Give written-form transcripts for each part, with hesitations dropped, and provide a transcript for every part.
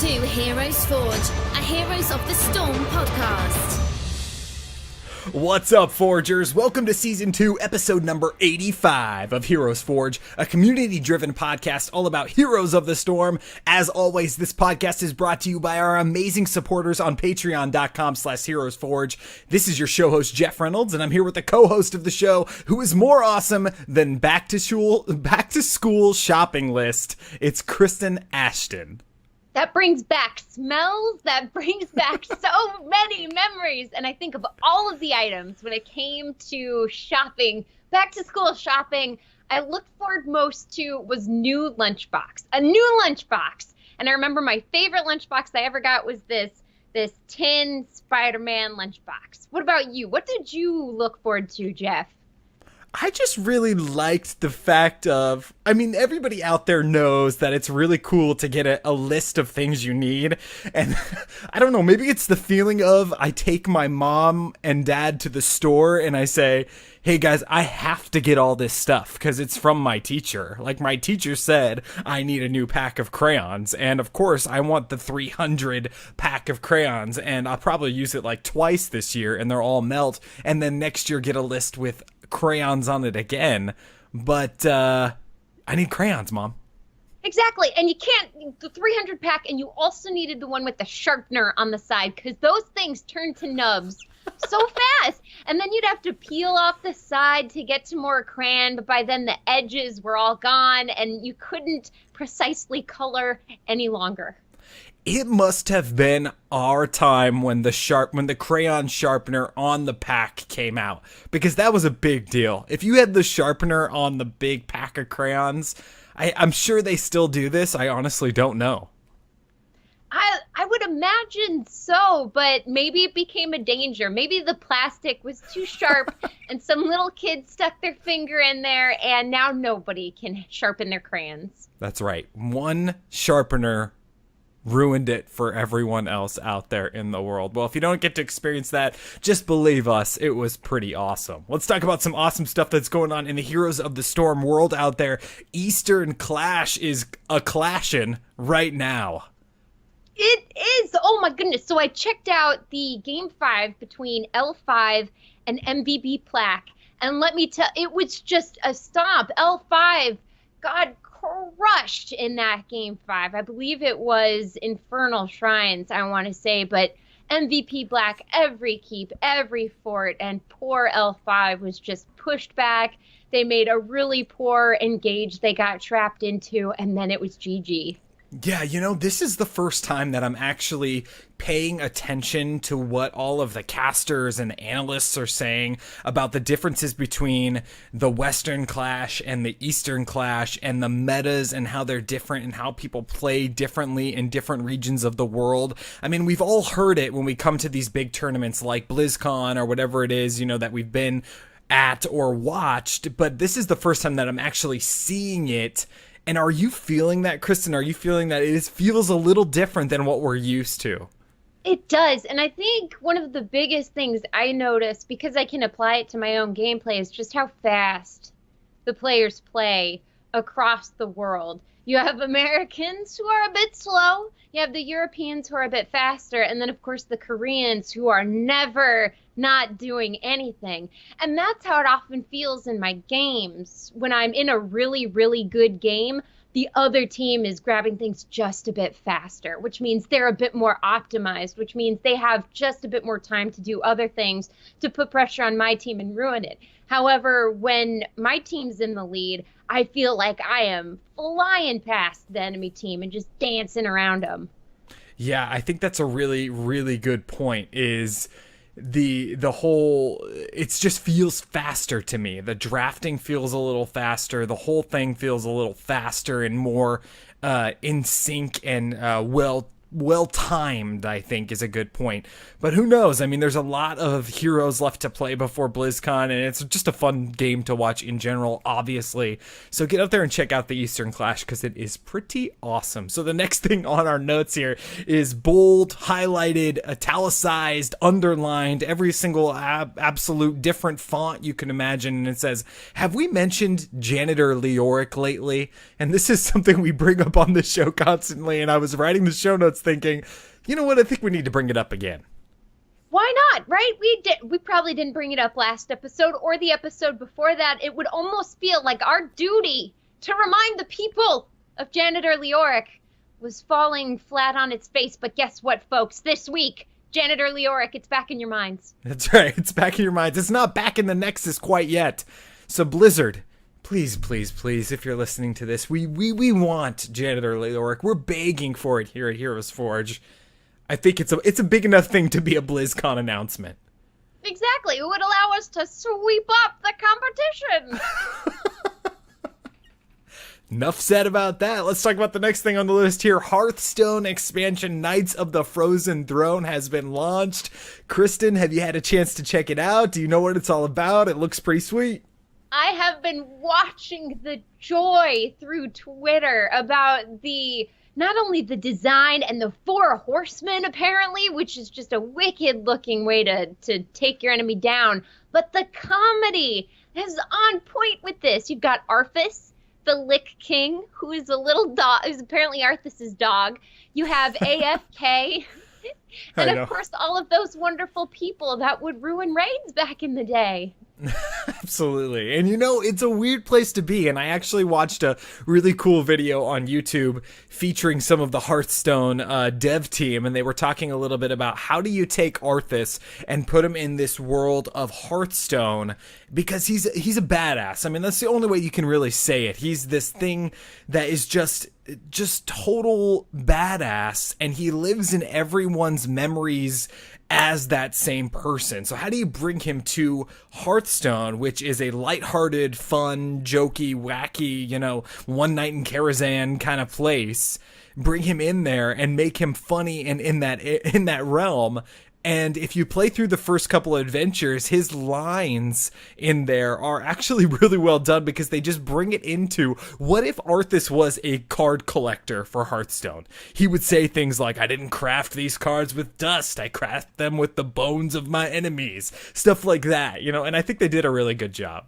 to Heroes Forge, a Heroes of the Storm podcast. What's up, Forgers? Welcome to Season 2, Episode number 85 of Heroes Forge, a community-driven podcast all about Heroes of the Storm. As always, this podcast is brought to you by our amazing supporters on patreon.com/HeroesForge. This is your show host, Jeff Reynolds, and I'm here with the co-host of the show, who is more awesome than back to school shopping list. It's Kristen Ashton. That brings back smells, that brings back so many memories. And I think of all of the items when it came to shopping, back to school shopping, I looked forward most to was a new lunchbox. And I remember my favorite lunchbox I ever got was this tin Spider-Man lunchbox. What about you? What did you look forward to, Jeff? I just really liked the fact of, everybody out there knows that it's really cool to get a list of things you need. And I don't know, maybe it's the feeling of I take my mom and dad to the store and I say, hey guys, I have to get all this stuff because it's from my teacher. Like my teacher said, I need a new pack of crayons. And of course, I want the 300 pack of crayons. And I'll probably use it like twice this year and they're all melt. And then next year get a list with crayons on it again. But I need crayons, Mom. Exactly. And you can't, the 300 pack, and you also needed the one with the sharpener on the side because those things turn to nubs so fast. And then you'd have to peel off the side to get to more crayon, but by then the edges were all gone and you couldn't precisely color any longer. It must have been our time when the crayon sharpener on the pack came out, because that was a big deal. If you had the sharpener on the big pack of crayons, I'm sure they still do this. I honestly don't know. I would imagine so, but maybe it became a danger. Maybe the plastic was too sharp and some little kid stuck their finger in there and now nobody can sharpen their crayons. That's right. One sharpener ruined it for everyone else out there in the world. Well, if you don't get to experience that, just believe us, it was pretty awesome. Let's talk about some awesome stuff that's going on in the Heroes of the Storm world out there. Eastern Clash is a-clashing right now. It is. Oh my goodness. So I checked out the Game 5 between L5 and MVP Plaque, and let me tell, it was just a stomp. L5 got crushed in that Game 5. I believe it was Infernal Shrines, I want to say, but MVP Black, every keep, every fort, and poor L5 was just pushed back. They made a really poor engage they got trapped into, and then it was GG. Yeah, this is the first time that I'm actually paying attention to what all of the casters and analysts are saying about the differences between the Western Clash and the Eastern Clash and the metas and how they're different and how people play differently in different regions of the world. We've all heard it when we come to these big tournaments like BlizzCon or whatever it is, that we've been at or watched, but this is the first time that I'm actually seeing it. And are you feeling that, Kristen? Are you feeling that it feels a little different than what we're used to? It does. And I think one of the biggest things I notice, because I can apply it to my own gameplay, is just how fast the players play across the world. You have Americans who are a bit slow. You have the Europeans who are a bit faster. And then, of course, the Koreans who are never not doing anything. And that's how it often feels in my games. When I'm in a really, really good game, the other team is grabbing things just a bit faster, which means they're a bit more optimized, which means they have just a bit more time to do other things to put pressure on my team and ruin it. However, when my team's in the lead, I feel like I am flying past the enemy team and just dancing around them. Yeah, I think that's a really, really good point, is the whole, it just feels faster to me. The drafting feels a little faster. The whole thing feels a little faster and more in sync and well-timed, I think, is a good point. But who knows? There's a lot of heroes left to play before BlizzCon, and it's just a fun game to watch in general, obviously. So get out there and check out the Eastern Clash, because it is pretty awesome. So the next thing on our notes here is bold, highlighted, italicized, underlined, every single absolute different font you can imagine. And it says, have we mentioned Janitor Leoric lately? And this is something we bring up on the show constantly, and I was writing the show notes thinking, you know what, I think we need to bring it up again. Why not, right? We probably didn't bring it up last episode or the episode before that. It would almost feel like our duty to remind the people of Janitor Leoric was falling flat on its face. But guess what, folks? This week, Janitor Leoric, it's back in your minds. That's right. It's back in your minds. It's not back in the Nexus quite yet. So Blizzard, please, if you're listening to this, we want Janitor Leoric. We're begging for it here at HeroesForge. I think it's a big enough thing to be a BlizzCon announcement. Exactly. It would allow us to sweep up the competition. Enough said about that. Let's talk about the next thing on the list here. Hearthstone expansion Knights of the Frozen Throne has been launched. Kristen, have you had a chance to check it out? Do you know what it's all about? It looks pretty sweet. I have been watching the joy through Twitter about not only the design and the 4 horsemen, apparently, which is just a wicked looking way to take your enemy down, but the comedy is on point with this. You've got Arthas, the Lick King, who is a little dog, who's apparently Arthas's dog. You have AFK, and of course all of those wonderful people that would ruin raids back in the day. Absolutely. And it's a weird place to be. And I actually watched a really cool video on YouTube featuring some of the Hearthstone dev team. And they were talking a little bit about how do you take Arthas and put him in this world of Hearthstone, because he's a badass. I mean, that's the only way you can really say it. He's this thing that is just total badass, and he lives in everyone's memories as that same person. So how do you bring him to Hearthstone, which is a lighthearted, fun, jokey, wacky, one night in Karazhan kind of place? Bring him in there and make him funny and in that realm. And if you play through the first couple of adventures, his lines in there are actually really well done, because they just bring it into, what if Arthas was a card collector for Hearthstone? He would say things like, I didn't craft these cards with dust, I craft them with the bones of my enemies. Stuff like that, and I think they did a really good job.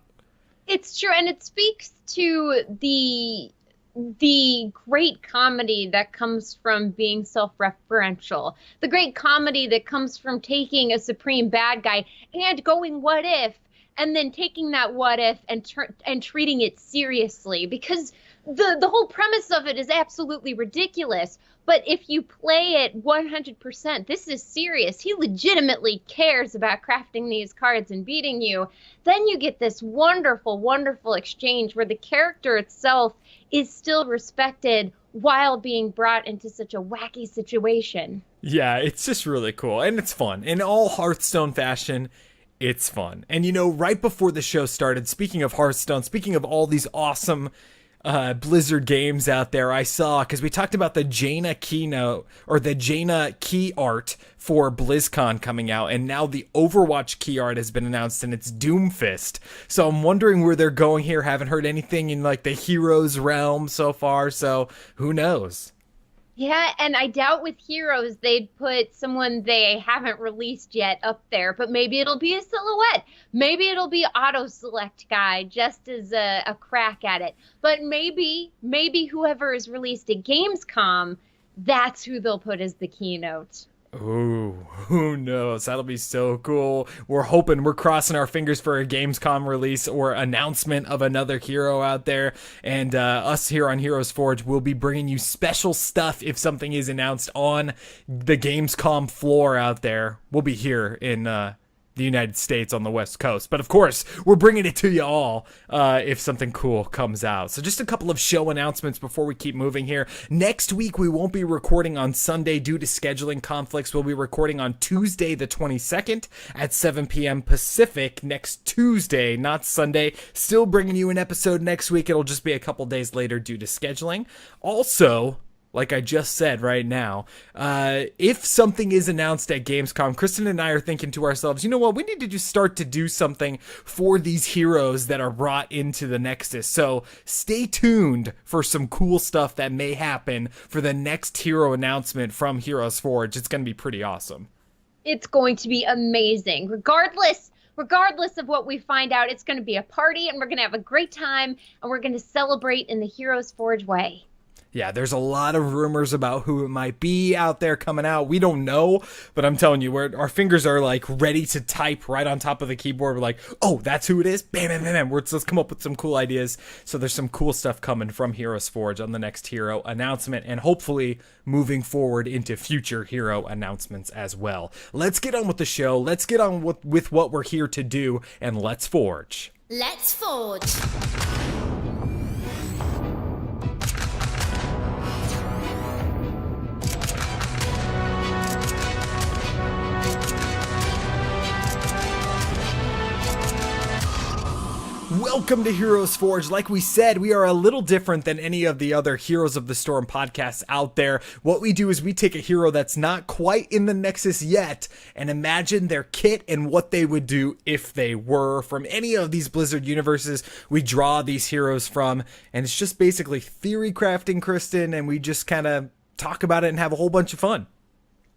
It's true, and it speaks to the great comedy that comes from being self-referential, the great comedy that comes from taking a supreme bad guy and going what if, and then taking that what if and treating it seriously, because the whole premise of it is absolutely ridiculous. But if you play it 100%, this is serious. He legitimately cares about crafting these cards and beating you. Then you get this wonderful, wonderful exchange where the character itself is still respected while being brought into such a wacky situation. Yeah, it's just really cool. And it's fun. In all Hearthstone fashion, it's fun. And right before the show started, speaking of Hearthstone, speaking of all these awesome Blizzard games out there, I saw, because we talked about the Jaina keynote, or the Jaina key art for BlizzCon coming out, and now the Overwatch key art has been announced, and it's Doomfist. So I'm wondering where they're going here. Haven't heard anything in the Heroes realm so far, so who knows? Yeah, and I doubt with Heroes they'd put someone they haven't released yet up there, but maybe it'll be a silhouette. Maybe it'll be auto-select guy just as a crack at it. But maybe whoever is released at Gamescom, that's who they'll put as the keynote. Ooh, who knows? That'll be so cool. We're crossing our fingers for a Gamescom release or announcement of another hero out there. And us here on HeroesForge will be bringing you special stuff if something is announced on the Gamescom floor out there. We'll be here in the United States on the West Coast. But of course, we're bringing it to you all if something cool comes out. So just a couple of show announcements before we keep moving here. Next week, we won't be recording on Sunday due to scheduling conflicts. We'll be recording on Tuesday the 22nd at 7 p.m. Pacific next Tuesday, not Sunday. Still bringing you an episode next week. It'll just be a couple days later due to scheduling. Also, like I just said right now, if something is announced at Gamescom, Kristen and I are thinking to ourselves, you know what, we need to just start to do something for these heroes that are brought into the Nexus. So stay tuned for some cool stuff that may happen for the next hero announcement from HeroesForge. It's going to be pretty awesome. It's going to be amazing. Regardless of what we find out, it's going to be a party, and we're going to have a great time, and we're going to celebrate in the HeroesForge way. Yeah, there's a lot of rumors about who it might be out there coming out. We don't know, but I'm telling you, our fingers are like ready to type right on top of the keyboard. We're like, oh, that's who it is? Bam, bam, bam, bam. Let's come up with some cool ideas. So there's some cool stuff coming from HeroesForge on the next hero announcement, and hopefully moving forward into future hero announcements as well. Let's get on with the show. Let's get on with what we're here to do, and let's forge. Let's forge. Welcome to HeroesForge. Like we said, we are a little different than any of the other Heroes of the Storm podcasts out there. What we do is we take a hero that's not quite in the Nexus yet and imagine their kit and what they would do if they were. From any of these Blizzard universes, we draw these heroes from, and it's just basically theory crafting, Kristen, and we just kind of talk about it and have a whole bunch of fun.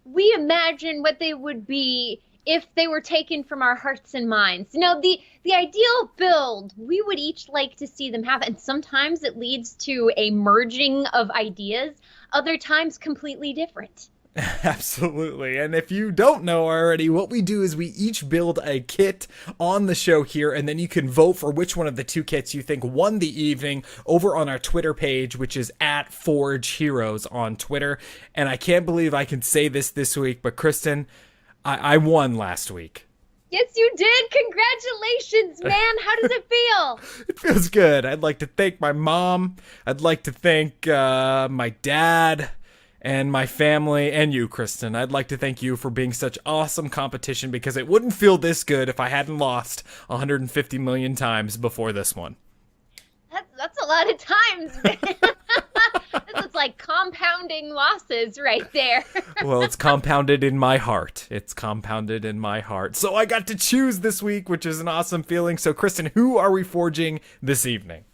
We imagine what they would be if they were taken from our hearts and minds. You know, the ideal build we would each like to see them have, and sometimes it leads to a merging of ideas, other times completely different. Absolutely. And if you don't know already, what we do is we each build a kit on the show here, and then you can vote for which one of the two kits you think won the evening over on our Twitter page, which is @ForgeHeroes on Twitter. And I can't believe I can say this week, but Kristen, I won last week. Yes, you did. Congratulations, man. How does it feel? It feels good. I'd like to thank my mom. I'd like to thank my dad and my family and you, Kristen. I'd like to thank you for being such awesome competition, because it wouldn't feel this good if I hadn't lost 150 million times before this one. That's a lot of times, man. This is like compounding losses right there. Well, it's compounded in my heart. It's compounded in my heart. So I got to choose this week, which is an awesome feeling. So, Kristen, who are we forging this evening?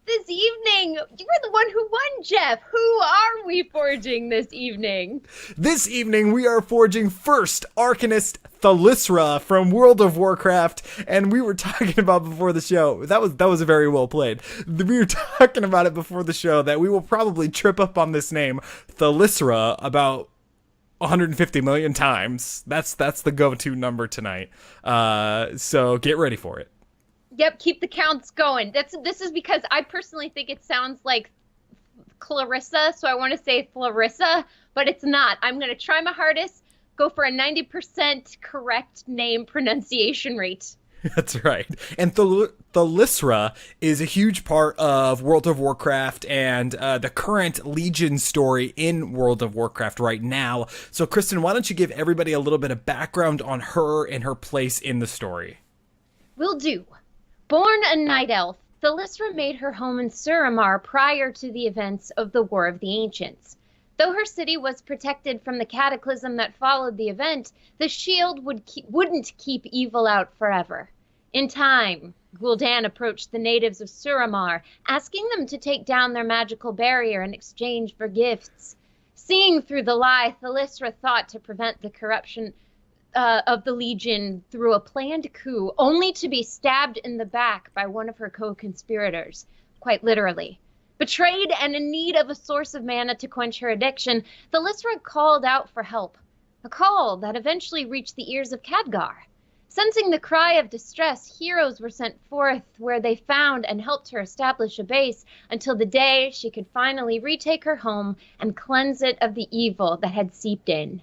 This evening, you were the one who won, Jeff. Who are we forging this evening? This evening, we are forging first Arcanist Thalyssra from World of Warcraft, and we were talking about before the show, that was very well played. We were talking about it before the show that we will probably trip up on this name, Thalyssra, about 150 million times. That's the go-to number tonight. So get ready for it. Yep, keep the counts going. This is because I personally think it sounds like Clarissa, so I want to say Thalyssra, but it's not. I'm going to try my hardest, go for a 90% correct name pronunciation rate. That's right. And Thalyssra is a huge part of World of Warcraft and the current Legion story in World of Warcraft right now. So, Kristen, why don't you give everybody a little bit of background on her and her place in the story? Will do. Born a night elf, Thalyssra made her home in Suramar prior to the events of the War of the Ancients. Though her city was protected from the cataclysm that followed the event, the shield wouldn't keep evil out forever. In time, Gul'dan approached the natives of Suramar, asking them to take down their magical barrier in exchange for gifts. Seeing through the lie, Thalyssra thought to prevent the corruption of the Legion through a planned coup, only to be stabbed in the back by one of her co-conspirators, quite literally. Betrayed and in need of a source of mana to quench her addiction, Thalyssra called out for help, a call that eventually reached the ears of Khadgar. Sensing the cry of distress, heroes were sent forth where they found and helped her establish a base until the day she could finally retake her home and cleanse it of the evil that had seeped in.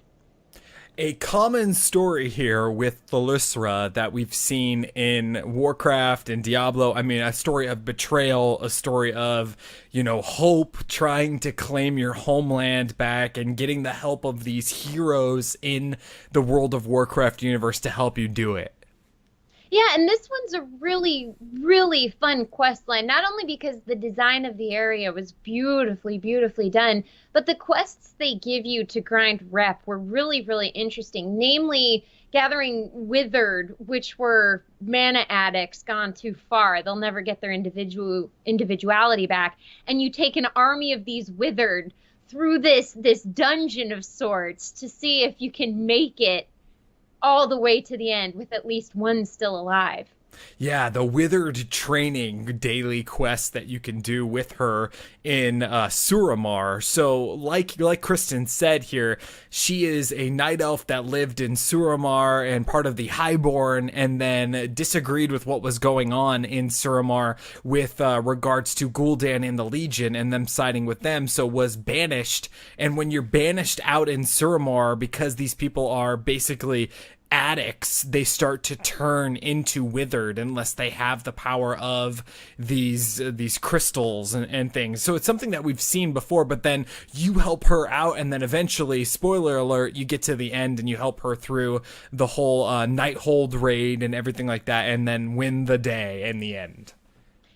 A common story here with Thalyssra that we've seen in Warcraft and Diablo. I mean, a story of betrayal, a story of, hope, trying to claim your homeland back and getting the help of these heroes in the World of Warcraft universe to help you do it. Yeah, and this one's a really, really fun quest line, not only because the design of the area was beautifully, beautifully done, but the quests they give you to grind rep were really, really interesting, namely gathering Withered, which were mana addicts gone too far. They'll never get their individuality back, and you take an army of these Withered through this dungeon of sorts to see if you can make it all the way to the end with at least one still alive. Yeah, the withered training daily quest that you can do with her in Suramar. So, like Kristen said here, she is a night elf that lived in Suramar and part of the highborne, and then disagreed with what was going on in Suramar with regards to Gul'dan and the Legion and them siding with them. So was banished. And when you're banished out in Suramar, because these people are basically addicts, they start to turn into withered unless they have the power of these crystals and things. So it's something that we've seen before, but then you help her out, and then eventually, spoiler alert, you get to the end and you help her through the whole Nighthold raid and everything like that, and then win the day in the end.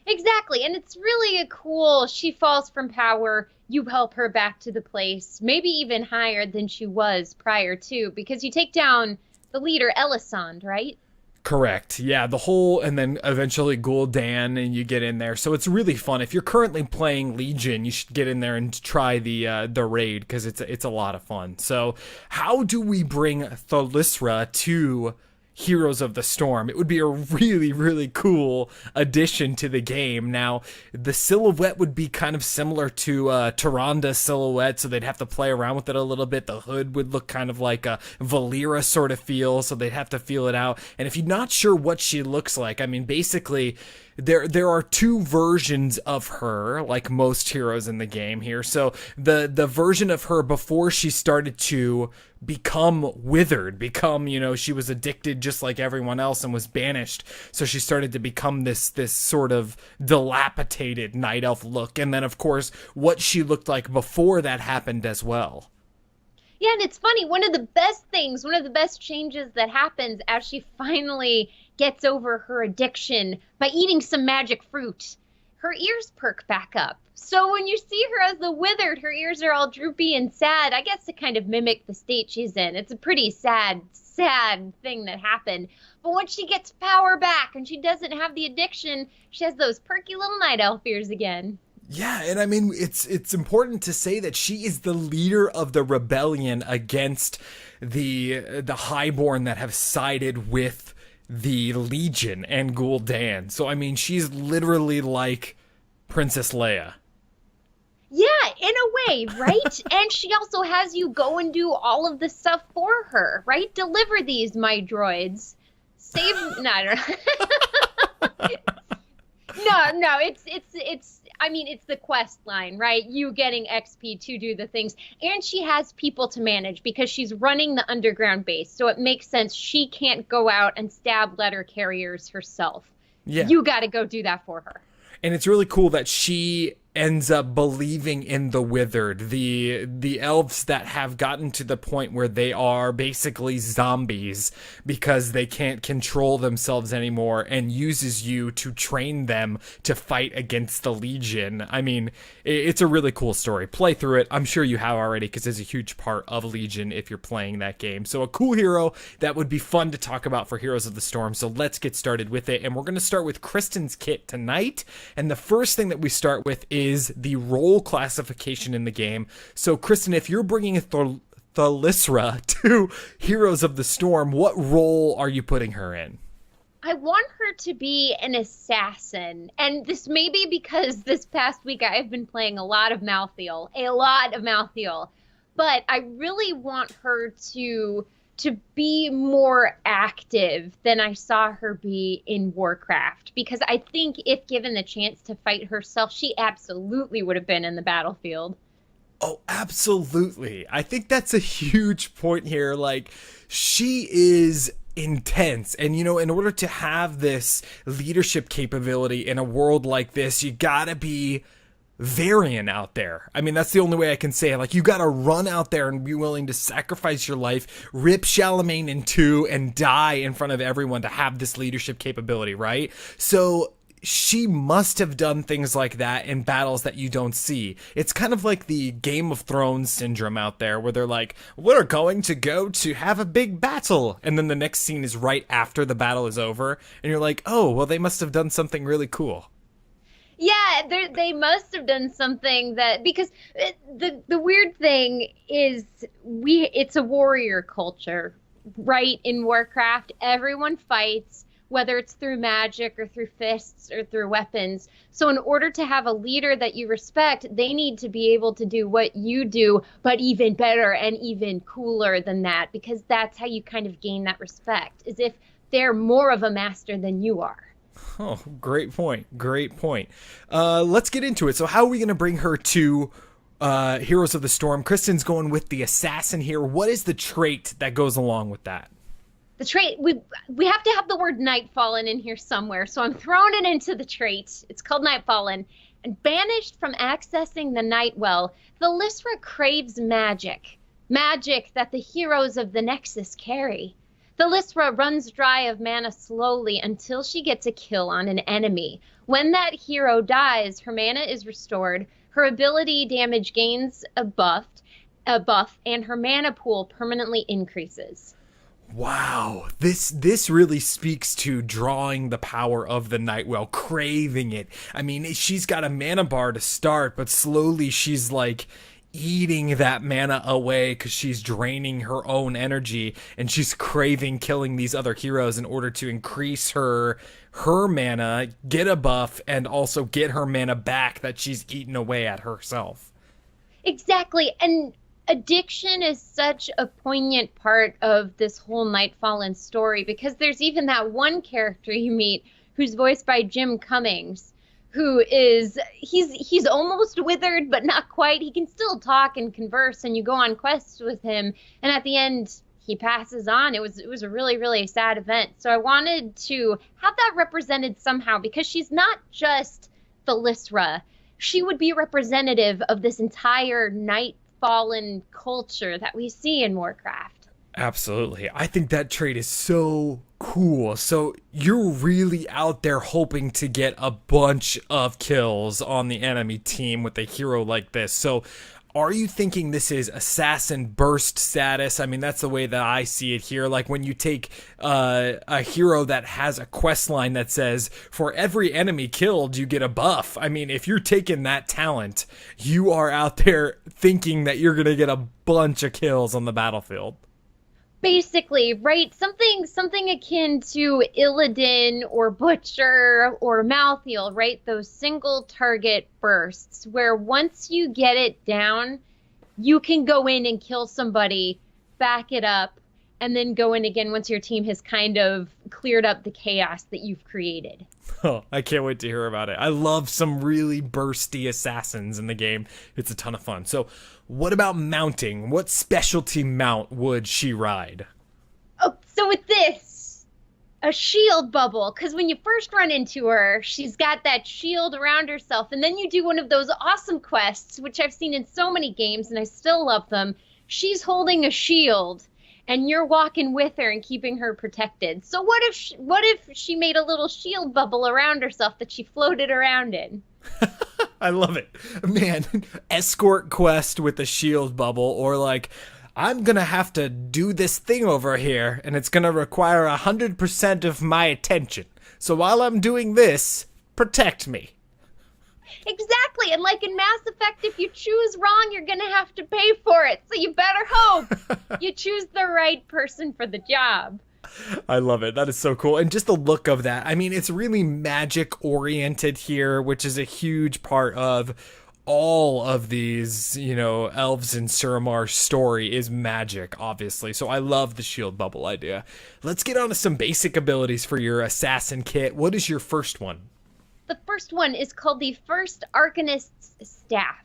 Exactly, and it's really a cool, she falls from power, you help her back to the place, maybe even higher than she was prior to, because you take down the leader, Elisand, right? Correct. Yeah, the whole, and then eventually Gul'dan, and you get in there. So it's really fun. If you're currently playing Legion, you should get in there and try the raid, because it's a lot of fun. So how do we bring Thalyssra to Heroes of the Storm? It would be a really, really cool addition to the game. Now, the silhouette would be kind of similar to Tyranda's silhouette, so they'd have to play around with it a little bit. The hood would look kind of like a Valera sort of feel, so they'd have to feel it out. And if you're not sure what she looks like, I mean, basically, there are two versions of her, like most heroes in the game here. So the version of her before she started to become withered, she was addicted just like everyone else and was banished. So she started to become this sort of dilapidated night elf look. And then, of course, what she looked like before that happened as well. Yeah, and it's funny, one of the best changes that happens as she finally gets over her addiction by eating some magic fruit, her ears perk back up. So when you see her as the withered, her ears are all droopy and sad, I guess to kind of mimic the state she's in. It's a pretty sad thing that happened. But once she gets power back and she doesn't have the addiction, she has those perky little night elf ears again. Yeah, and I mean, it's important to say that she is the leader of the rebellion against the highborne that have sided with the Legion and Gul'dan. So, I mean, she's literally like Princess Leia. Yeah, in a way, right? And she also has you go and do all of the stuff for her, right? Deliver these, my droids. Save... No, I don't know. No, it's the quest line, right? You getting XP to do the things. And she has people to manage because she's running the underground base. So it makes sense she can't go out and stab letter carriers herself. Yeah. You got to go do that for her. And it's really cool that she ends up believing in the withered, the elves that have gotten to the point where they are basically zombies because they can't control themselves anymore, and uses you to train them to fight against the Legion. I mean, it's a really cool story. Play through it. I'm sure you have already, because it's a huge part of Legion if you're playing that game. So a cool hero that would be fun to talk about for Heroes of the Storm. So let's get started with it. And we're going to start with Kristen's kit tonight. And the first thing that we start with is the role classification in the game. So Kristen, if you're bringing Thalyssra to Heroes of the Storm, what role are you putting her in? I want her to be an assassin, and this may be because this past week I've been playing a lot of Malthael, but I really want her to be more active than I saw her be in Warcraft, because I think if given the chance to fight herself, she absolutely would have been in the battlefield. Oh, absolutely. I think that's a huge point here. Like, she is intense, and in order to have this leadership capability in a world like this, you gotta be variant out there. I mean, that's the only way I can say it. Like, you gotta run out there and be willing to sacrifice your life, rip Charlemagne in two, and die in front of everyone to have this leadership capability, right? So she must have done things like that in battles that you don't see. It's kind of like the Game of Thrones syndrome out there, where they're like, we're going to go to have a big battle, and then the next scene is right after the battle is over, and you're like, oh, well, they must have done something really cool. Yeah, they must have done something that, because the weird thing is it's a warrior culture, right? In Warcraft, everyone fights, whether it's through magic or through fists or through weapons. So in order to have a leader that you respect, they need to be able to do what you do, but even better and even cooler than that, because that's how you kind of gain that respect, is if they're more of a master than you are. Oh, great point. Great point. Let's get into it. So how are we going to bring her to Heroes of the Storm? Kristen's going with the assassin here. What is the trait that goes along with that? The trait, we have to have the word Nightfallen in here somewhere, so I'm throwing it into the trait. It's called Nightfallen. And banished from accessing the Nightwell, Thalyssra craves magic. Magic that the heroes of the Nexus carry. Thalyssra runs dry of mana slowly until she gets a kill on an enemy. When that hero dies, her mana is restored, her ability damage gains a buff, and her mana pool permanently increases. Wow, this really speaks to drawing the power of the Nightwell, craving it. I mean, she's got a mana bar to start, but slowly she's like eating that mana away because she's draining her own energy, and she's craving killing these other heroes in order to increase her mana, get a buff, and also get her mana back that she's eaten away at herself. Exactly, and addiction is such a poignant part of this whole Nightfallen story, because there's even that one character you meet who's voiced by Jim Cummings, who is, he's almost withered, but not quite. He can still talk and converse, and you go on quests with him, and at the end, he passes on. It was a really, really sad event. So I wanted to have that represented somehow, because she's not just Thalyssra. She would be representative of this entire Nightfallen culture that we see in Warcraft. Absolutely. I think that trait is so cool. So you're really out there hoping to get a bunch of kills on the enemy team with a hero like this. So are you thinking this is assassin burst status? I mean, that's the way that I see it here. Like when you take a hero that has a quest line that says, for every enemy killed, you get a buff. I mean, if you're taking that talent, you are out there thinking that you're going to get a bunch of kills on the battlefield. Basically, right? Something akin to Illidan or Butcher or Malthael, right? Those single target bursts where once you get it down, you can go in and kill somebody, back it up, and then go in again once your team has kind of cleared up the chaos that you've created. Oh, I can't wait to hear about it. I love some really bursty assassins in the game. It's a ton of fun. So what about mounting? What specialty mount would she ride? Oh, so with this, a shield bubble, because when you first run into her, she's got that shield around herself, and then you do one of those awesome quests, which I've seen in so many games, and I still love them. She's holding a shield, and you're walking with her and keeping her protected. So what if she made a little shield bubble around herself that she floated around in? I love it. Man, escort quest with a shield bubble, or like, I'm gonna have to do this thing over here, and it's gonna require 100% of my attention. So while I'm doing this, protect me. Exactly, and like in Mass Effect, if you choose wrong, you're gonna have to pay for it. So you better hope you choose the right person for the job. I love it. That is so cool. And just the look of that. I mean, it's really magic oriented here, which is a huge part of all of these, you know, elves in Suramar story is magic, obviously. So I love the shield bubble idea. Let's get on to some basic abilities for your assassin kit. What is your first one? The first one is called the First Arcanist's Staff.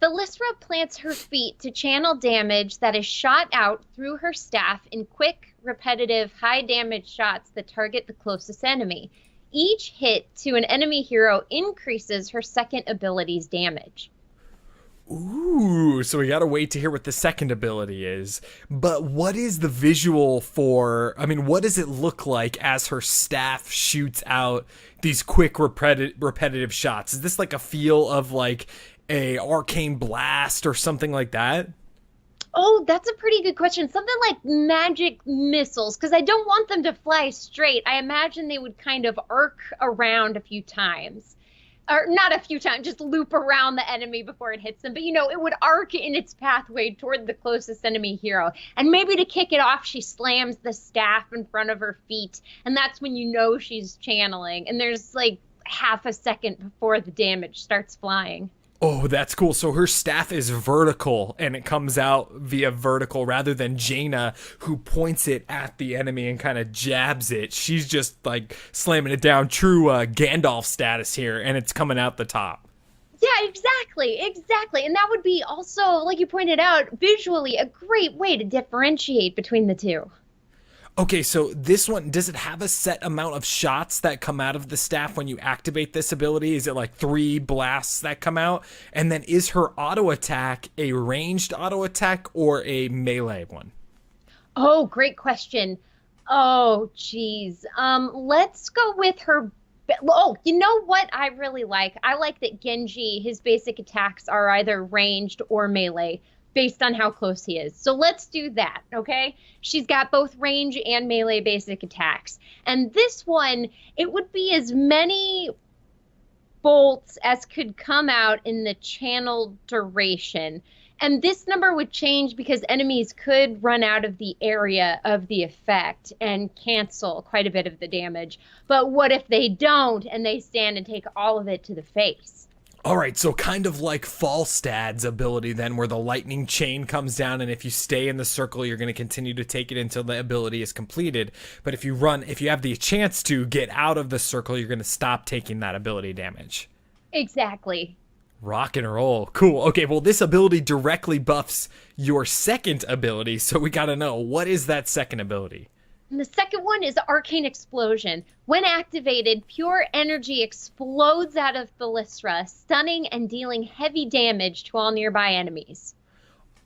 Thalyssra plants her feet to channel damage that is shot out through her staff in quick, repetitive, high-damage shots that target the closest enemy. Each hit to an enemy hero increases her second ability's damage. Ooh, so we gotta wait to hear what the second ability is. But what is the visual for, I mean, what does it look like as her staff shoots out these quick repetitive shots? Is this like a feel of like a arcane blast or something like that? Oh, that's a pretty good question. Something like magic missiles, because I don't want them to fly straight. I imagine they would kind of arc around a few times. or not a few times, just loop around the enemy before it hits them. But, it would arc in its pathway toward the closest enemy hero. And maybe to kick it off, she slams the staff in front of her feet. And that's when you know she's channeling. And there's like half a second before the damage starts flying. Oh, that's cool. So her staff is vertical and it comes out via vertical rather than Jaina, who points it at the enemy and kind of jabs it. She's just like slamming it down. True Gandalf status here, and it's coming out the top. Yeah, exactly. And that would be also, like you pointed out, visually a great way to differentiate between the two. Okay, so this one, does it have a set amount of shots that come out of the staff when you activate this ability? Is it like 3 blasts that come out? And then is her auto attack a ranged auto attack or a melee one? Oh, great question. Oh, geez. Let's go with her. Oh, you know what I really like? I like that Genji, his basic attacks are either ranged or melee, based on how close he is. So let's do that, okay? She's got both range and melee basic attacks. And this one, it would be as many bolts as could come out in the channel duration. And this number would change because enemies could run out of the area of the effect and cancel quite a bit of the damage. But what if they don't and they stand and take all of it to the face? All right, so kind of like Falstad's ability then, where the lightning chain comes down, and if you stay in the circle, you're going to continue to take it until the ability is completed. But if you have the chance to get out of the circle, you're going to stop taking that ability damage. Exactly. Rock and roll. Cool. Okay, well, this ability directly buffs your second ability, so we got to know, what is that second ability? And the second one is Arcane Explosion. When activated, pure energy explodes out of Thalyssra, stunning and dealing heavy damage to all nearby enemies.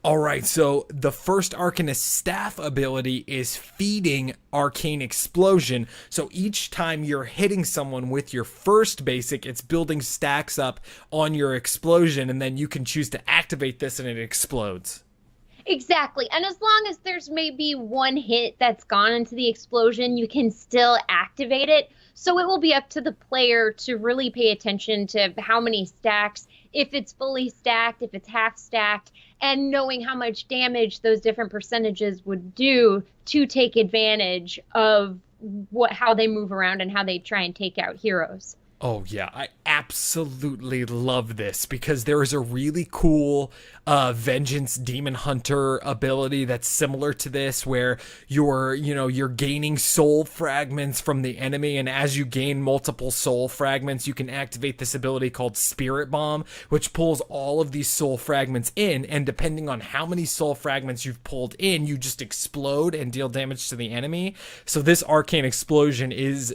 All right, so the first Arcanist staff ability is feeding Arcane Explosion. So each time you're hitting someone with your first basic, it's building stacks up on your explosion, and then you can choose to activate this and it explodes. Exactly. And as long as there's maybe one hit that's gone into the explosion, you can still activate it. So it will be up to the player to really pay attention to how many stacks, if it's fully stacked, if it's half stacked, and knowing how much damage those different percentages would do to take advantage of how they move around and how they try and take out heroes. Oh yeah, I absolutely love this because there is a really cool Vengeance Demon Hunter ability that's similar to this, where you're gaining soul fragments from the enemy, and as you gain multiple soul fragments, you can activate this ability called Spirit Bomb, which pulls all of these soul fragments in, and depending on how many soul fragments you've pulled in, you just explode and deal damage to the enemy. So this Arcane Explosion is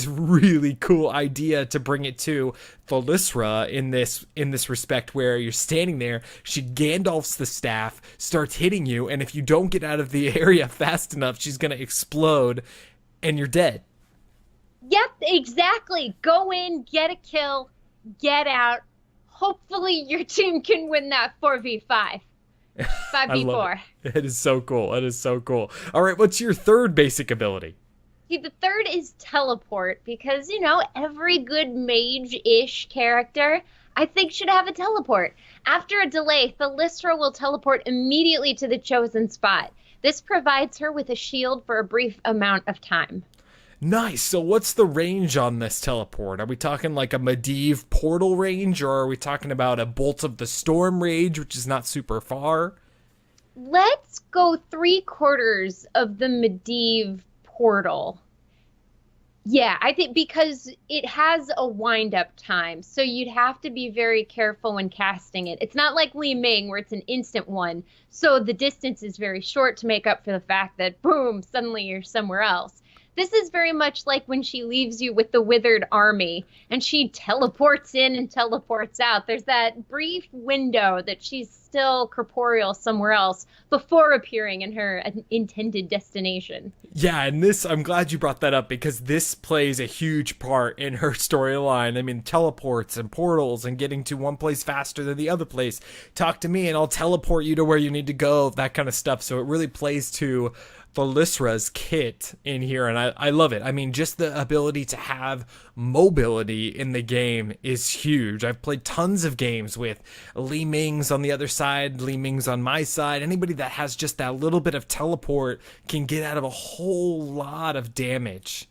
really cool idea to bring it to Thalyssra in this respect, where you're standing there, she Gandalfs the staff, starts hitting you, and if you don't get out of the area fast enough, she's gonna explode and you're dead. Yep, exactly. Go in, get a kill, get out. Hopefully your team can win that 4v5. 5v4. It is so cool. It is so cool. All right, what's your third basic ability? See, the third is teleport, because, every good mage-ish character, I think, should have a teleport. After a delay, Thalyssra will teleport immediately to the chosen spot. This provides her with a shield for a brief amount of time. Nice. So what's the range on this teleport? Are we talking like a Medivh portal range, or are we talking about a Bolt of the Storm range, which is not super far? Let's go 3/4 of the Medivh portal. Yeah, I think because it has a wind-up time, so you'd have to be very careful when casting it. It's not like Li Ming, where it's an instant one, so the distance is very short to make up for the fact that, boom, suddenly you're somewhere else. This is very much like when she leaves you with the withered army, and she teleports in and teleports out. There's that brief window that she's still corporeal somewhere else before appearing in her intended destination. Yeah, and I'm glad you brought that up, because this plays a huge part in her storyline. I mean, teleports and portals and getting to one place faster than the other place. Talk to me and I'll teleport you to where you need to go, that kind of stuff. So it really plays to Thalyssra's kit in here, and I love it. I mean, just the ability to have mobility in the game is huge. I've played tons of games with Li Ming's on the other side, Li Ming's on my side. Anybody that has just that little bit of teleport can get out of a whole lot of damage.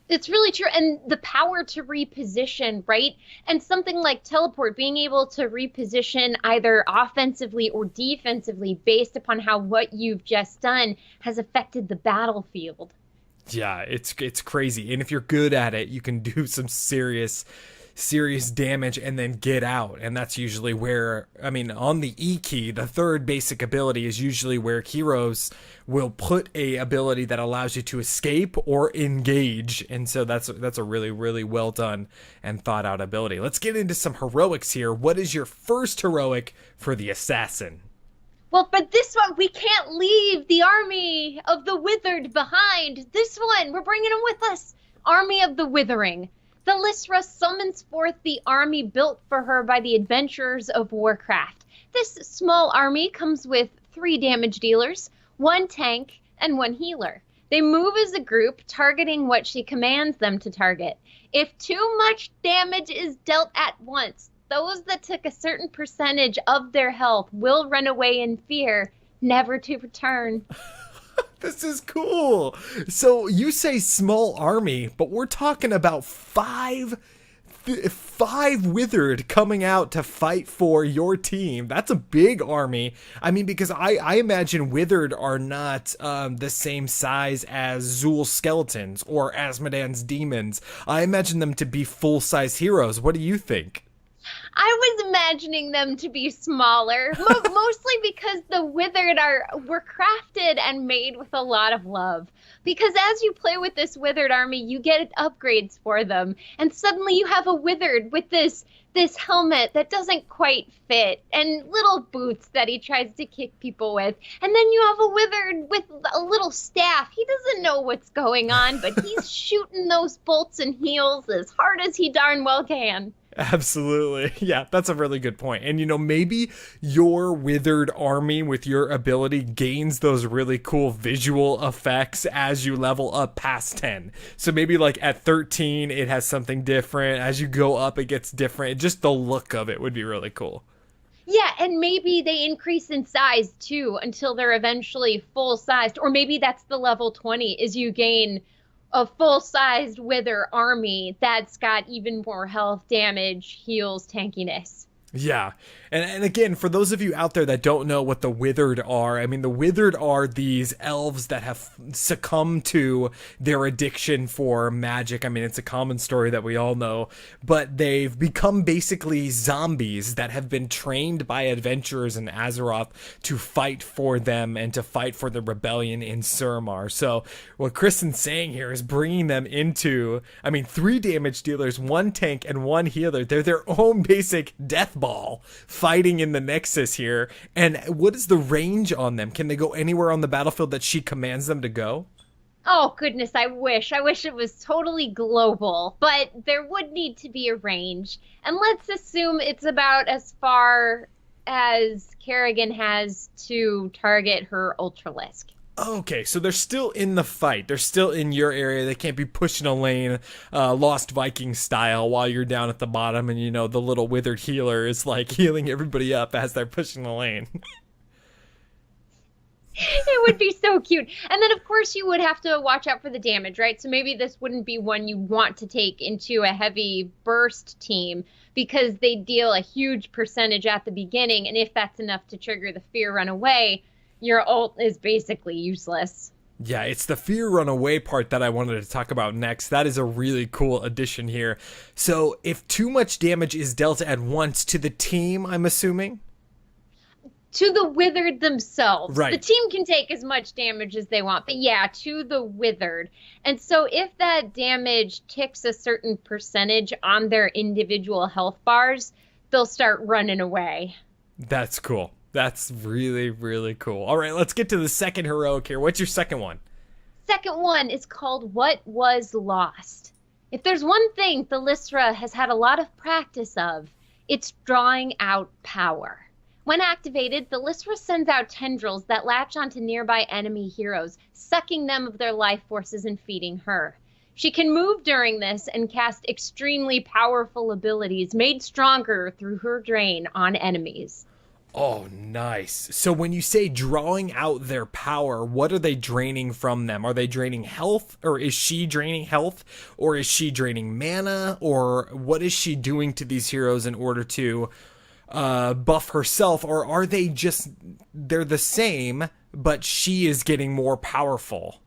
It's really true. And the power to reposition, right? And something like teleport, being able to reposition either offensively or defensively based upon how what you've just done has affected the battlefield. Yeah, it's crazy. And if you're good at it, you can do some serious damage and then get out. And that's usually where, I mean, on the E key, the third basic ability is usually where heroes will put a ability that allows you to escape or engage. And so that's a really, really well done and thought out ability. Let's get into some heroics here. What is your first heroic for the assassin? Well, for this one, we can't leave the army of the withered behind. This one, we're bringing them with us. Army of the Withering. Thalyssra summons forth the army built for her by the adventurers of Warcraft. This small army comes with 3 damage dealers, 1 tank, and 1 healer. They move as a group, targeting what she commands them to target. If too much damage is dealt at once, those that took a certain percentage of their health will run away in fear, never to return. This is cool. So you say small army, but we're talking about five withered coming out to fight for your team. That's a big army. I mean, because I imagine withered are not the same size as Zul's skeletons or Asmodan's demons. I imagine them to be full-size heroes. What do you think? I was imagining them to be smaller, mostly because the withered were crafted and made with a lot of love. Because as you play with this withered army, you get upgrades for them, and suddenly you have a withered with this helmet that doesn't quite fit, and little boots that he tries to kick people with, and then you have a withered with a little staff. He doesn't know what's going on, but he's shooting those bolts and heals as hard as he darn well can. Absolutely. Yeah, that's a really good point. And, you know, maybe your withered army with your ability gains those really cool visual effects as you level up past 10. So maybe like at 13, it has something different. As you go up, it gets different. Just the look of it would be really cool. Yeah, and maybe they increase in size too until they're eventually full-sized. Or maybe that's the level 20 is you gain a full-sized wither army that's got even more health, damage, heals, tankiness. Yeah. And again, for those of you out there that don't know what the Withered are, I mean, the Withered are these elves that have succumbed to their addiction for magic. I mean, it's a common story that we all know, but they've become basically zombies that have been trained by adventurers in Azeroth to fight for them and to fight for the rebellion in Suramar. So what Kristen's saying here is bringing them into, I mean, 3 damage dealers, 1 tank, and 1 healer. They're their own basic death ball fighting in the Nexus here. And what is the range on them? Can they go anywhere on the battlefield that she commands them to go? Oh, goodness, I wish it was totally global, but there would need to be a range. And let's assume it's about as far as Kerrigan has to target her Ultralisk. Okay, so they're still in the fight. They're still in your area. They can't be pushing a lane Lost Viking style while you're down at the bottom and, you know, the little withered healer is like healing everybody up as they're pushing the lane. It would be so cute. And then, of course, you would have to watch out for the damage, right? So maybe this wouldn't be one you want to take into a heavy burst team because they deal a huge percentage at the beginning. And if that's enough to trigger the fear run away, your ult is basically useless. Yeah, it's the fear run away part that I wanted to talk about next. That is a really cool addition here. So if too much damage is dealt at once to the team, I'm assuming? To the withered themselves. Right. The team can take as much damage as they want, but yeah, to the withered. And so if that damage ticks a certain percentage on their individual health bars, they'll start running away. That's cool. That's really, really cool. All right, let's get to the second heroic here. What's your second one? Second one is called What Was Lost. If there's one thing Thalyssra has had a lot of practice of, it's drawing out power. When activated, Thalyssra sends out tendrils that latch onto nearby enemy heroes, sucking them of their life forces and feeding her. She can move during this and cast extremely powerful abilities made stronger through her drain on enemies. Oh, nice. So when you say drawing out their power, what are they draining from them? Are they draining health, or is she draining health, or is she draining mana, or what is she doing to these heroes in order to buff herself, or are they just, they're the same, but she is getting more powerful?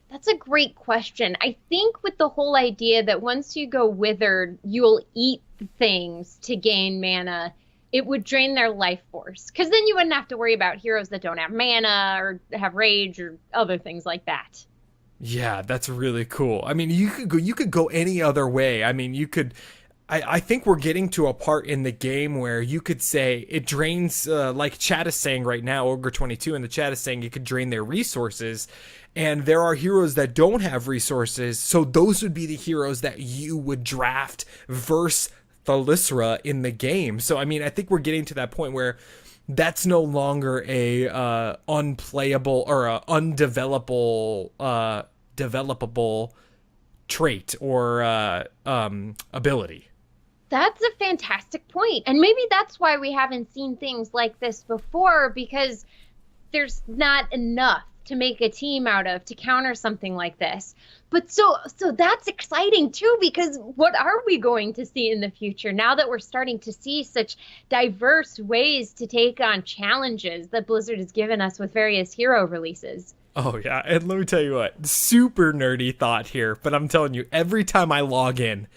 That's a great question. I think with the whole idea that once you go withered, you'll eat things to gain mana, it would drain their life force. Because then you wouldn't have to worry about heroes that don't have mana or have rage or other things like that. Yeah, that's really cool. I mean, you could go any other way. I mean, you could, I think we're getting to a part in the game where you could say it drains, like chat is saying right now, Ogre22 in the chat is saying it could drain their resources. And there are heroes that don't have resources, so those would be the heroes that you would draft versus Thalyssra in the game. So, I mean, I think we're getting to that point where that's no longer a unplayable or a undevelopable developable trait or ability. That's a fantastic point. And maybe that's why we haven't seen things like this before, because there's not enough to make a team out of to counter something like this. But so that's exciting too, because what are we going to see in the future now that we're starting to see such diverse ways to take on challenges that Blizzard has given us with various hero releases? Oh yeah, and let me tell you what, super nerdy thought here, but I'm telling you, every time I log in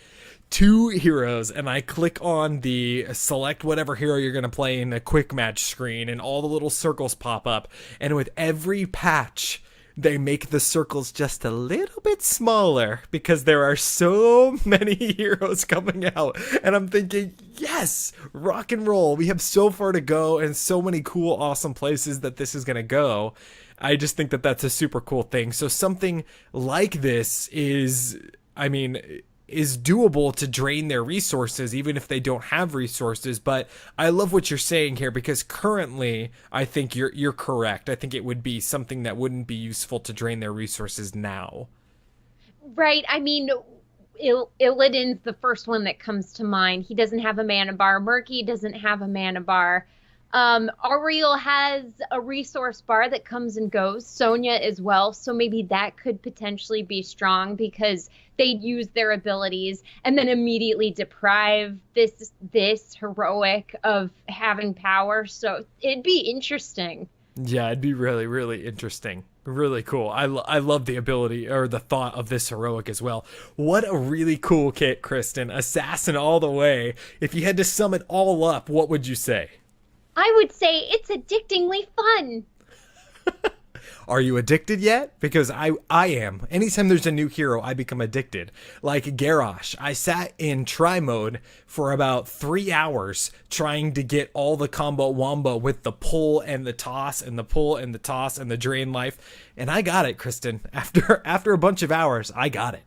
to Heroes and I click on the select whatever hero you're going to play in a quick match screen, and all the little circles pop up, and with every patch they make the circles just a little bit smaller because there are so many heroes coming out, and I'm thinking, yes, rock and roll. We have so far to go and so many cool, awesome places that this is going to go. I just think that that's a super cool thing. So something like this is, I mean, is doable to drain their resources even if they don't have resources. But I love what you're saying here, because currently I think you're correct. I think it would be something that wouldn't be useful to drain their resources now. Right. I mean, Illidan's the first one that comes to mind. He doesn't have a mana bar. Murky doesn't have a mana bar. Ariel has a resource bar that comes and goes. Sonya as well. So maybe that could potentially be strong, because they'd use their abilities and then immediately deprive this heroic of having power. So it'd be interesting. Yeah, it'd be really, really interesting. Really cool. I love the ability or the thought of this heroic as well. What a really cool kit, Kristen. Assassin all the way. If you had to sum it all up, what would you say? I would say it's addictingly fun. Are you addicted yet? Because I am. Anytime there's a new hero, I become addicted. Like Garrosh. I sat in try mode for about 3 hours trying to get all the combo wombo with the pull and the toss and the pull and the toss and the drain life. And I got it, Kristen. After a bunch of hours, I got it.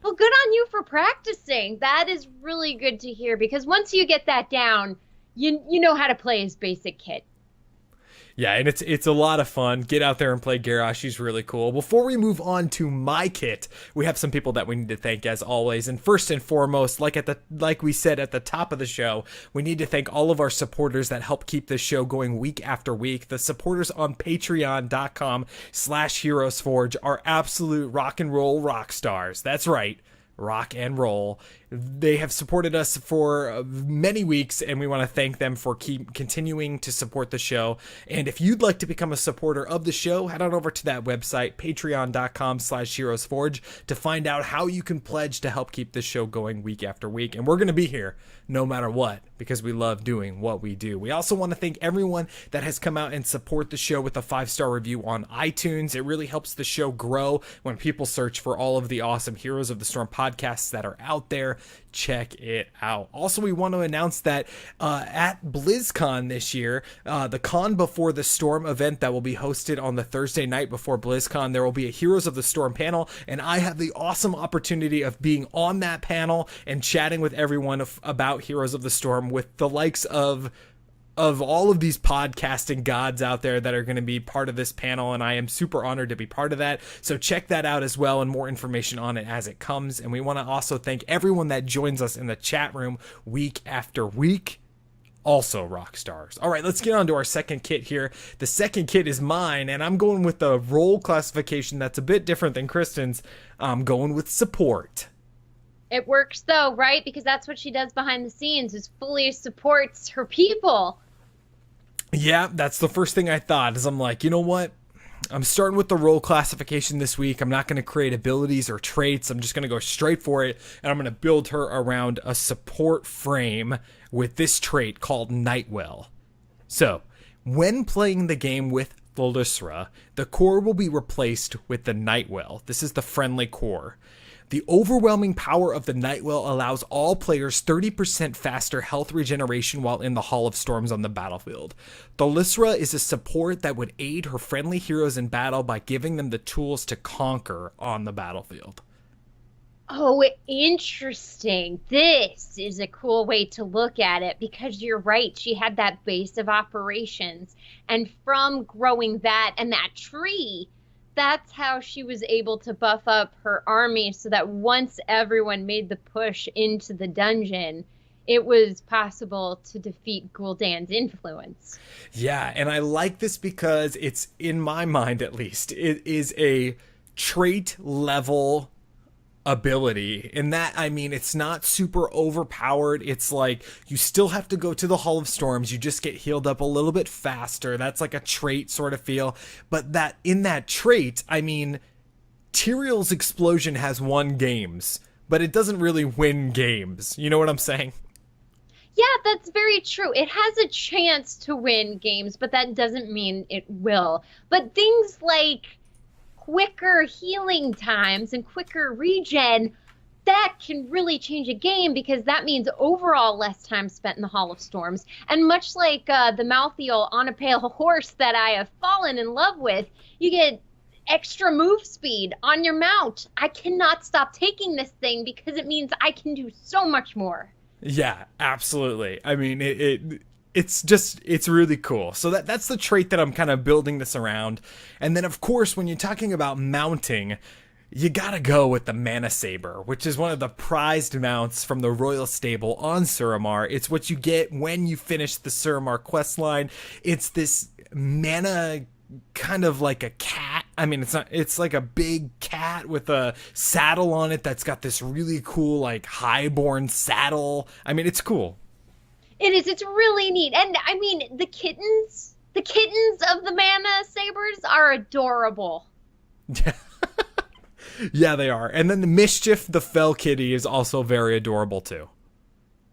Well, good on you for practicing. That is really good to hear, because once you get that down, you know how to play his basic kit. Yeah, and it's a lot of fun. Get out there and play Garrosh. He's really cool. Before we move on to my kit, we have some people that we need to thank, as always. And first and foremost, like we said at the top of the show, we need to thank all of our supporters that help keep this show going week after week. The supporters on patreon.com/HeroesForge are absolute rock and roll rock stars. That's right. Rock and roll. They have supported us for many weeks, and we want to thank them for continuing to support the show. And if you'd like to become a supporter of the show, head on over to that website, patreon.com/HeroesForge, to find out how you can pledge to help keep this show going week after week. And we're going to be here no matter what, because we love doing what we do. We also want to thank everyone that has come out and support the show with a 5-star review on iTunes. It really helps the show grow when people search for all of the awesome Heroes of the Storm podcasts that are out there. Check it out. Also, we want to announce that at BlizzCon this year, the Con Before the Storm event that will be hosted on the Thursday night before BlizzCon, there will be a Heroes of the Storm panel, and I have the awesome opportunity of being on that panel and chatting with everyone about Heroes of the Storm, with the likes of of all of these podcasting gods out there that are going to be part of this panel, and I am super honored to be part of that. So check that out as well, and more information on it as it comes. And we want to also thank everyone that joins us in the chat room week after week. Also rock stars. All right, let's get on to our second kit here. The second kit is mine, and I'm going with the role classification that's a bit different than Kristen's. I'm going with support. It works though, right? Because that's what she does behind the scenes, is fully supports her people. Yeah, that's the first thing I thought, is I'm like, you know what? I'm starting with the role classification this week. I'm not going to create abilities or traits. I'm just going to go straight for it, and I'm going to build her around a support frame with this trait called Nightwell. So, when playing the game with Thalyssra, the core will be replaced with the Nightwell. This is the friendly core. The overwhelming power of the Nightwell allows all players 30% faster health regeneration while in the Hall of Storms on the battlefield. Thalyssra is a support that would aid her friendly heroes in battle by giving them the tools to conquer on the battlefield. Oh, interesting. This is a cool way to look at it, because you're right. She had that base of operations, and from growing that and that tree, that's how she was able to buff up her army, so that once everyone made the push into the dungeon, it was possible to defeat Gul'dan's influence. Yeah, and I like this because it's, in my mind at least, it is a trait level ability. In that, I mean, it's not super overpowered. It's like you still have to go to the Hall of Storms. You just get healed up a little bit faster. That's like a trait sort of feel. But that in that trait, I mean, Tyrael's Explosion has won games, but it doesn't really win games. You know what I'm saying? Yeah, that's very true. It has a chance to win games, but that doesn't mean it will. But things like quicker healing times and quicker regen, that can really change a game, because that means overall less time spent in the Hall of Storms. And much like the Malthael on a pale horse that I have fallen in love with, you get extra move speed on your mount. I cannot stop taking this thing because it means I can do so much more. Yeah, absolutely. I mean, it's really cool. So that's the trait that I'm kind of building this around. And then, of course, when you're talking about mounting, you gotta go with the Mana Saber, which is one of the prized mounts from the Royal Stable on Suramar. It's what you get when you finish the Suramar questline. It's this mana, kind of like a cat. I mean, it's like a big cat with a saddle on it that's got this really cool, like, highborne saddle. I mean, it's cool. It is. It's really neat. And I mean, the kittens of the Mana Sabers are adorable. Yeah, they are. And then the Mischief, the fell kitty, is also very adorable too.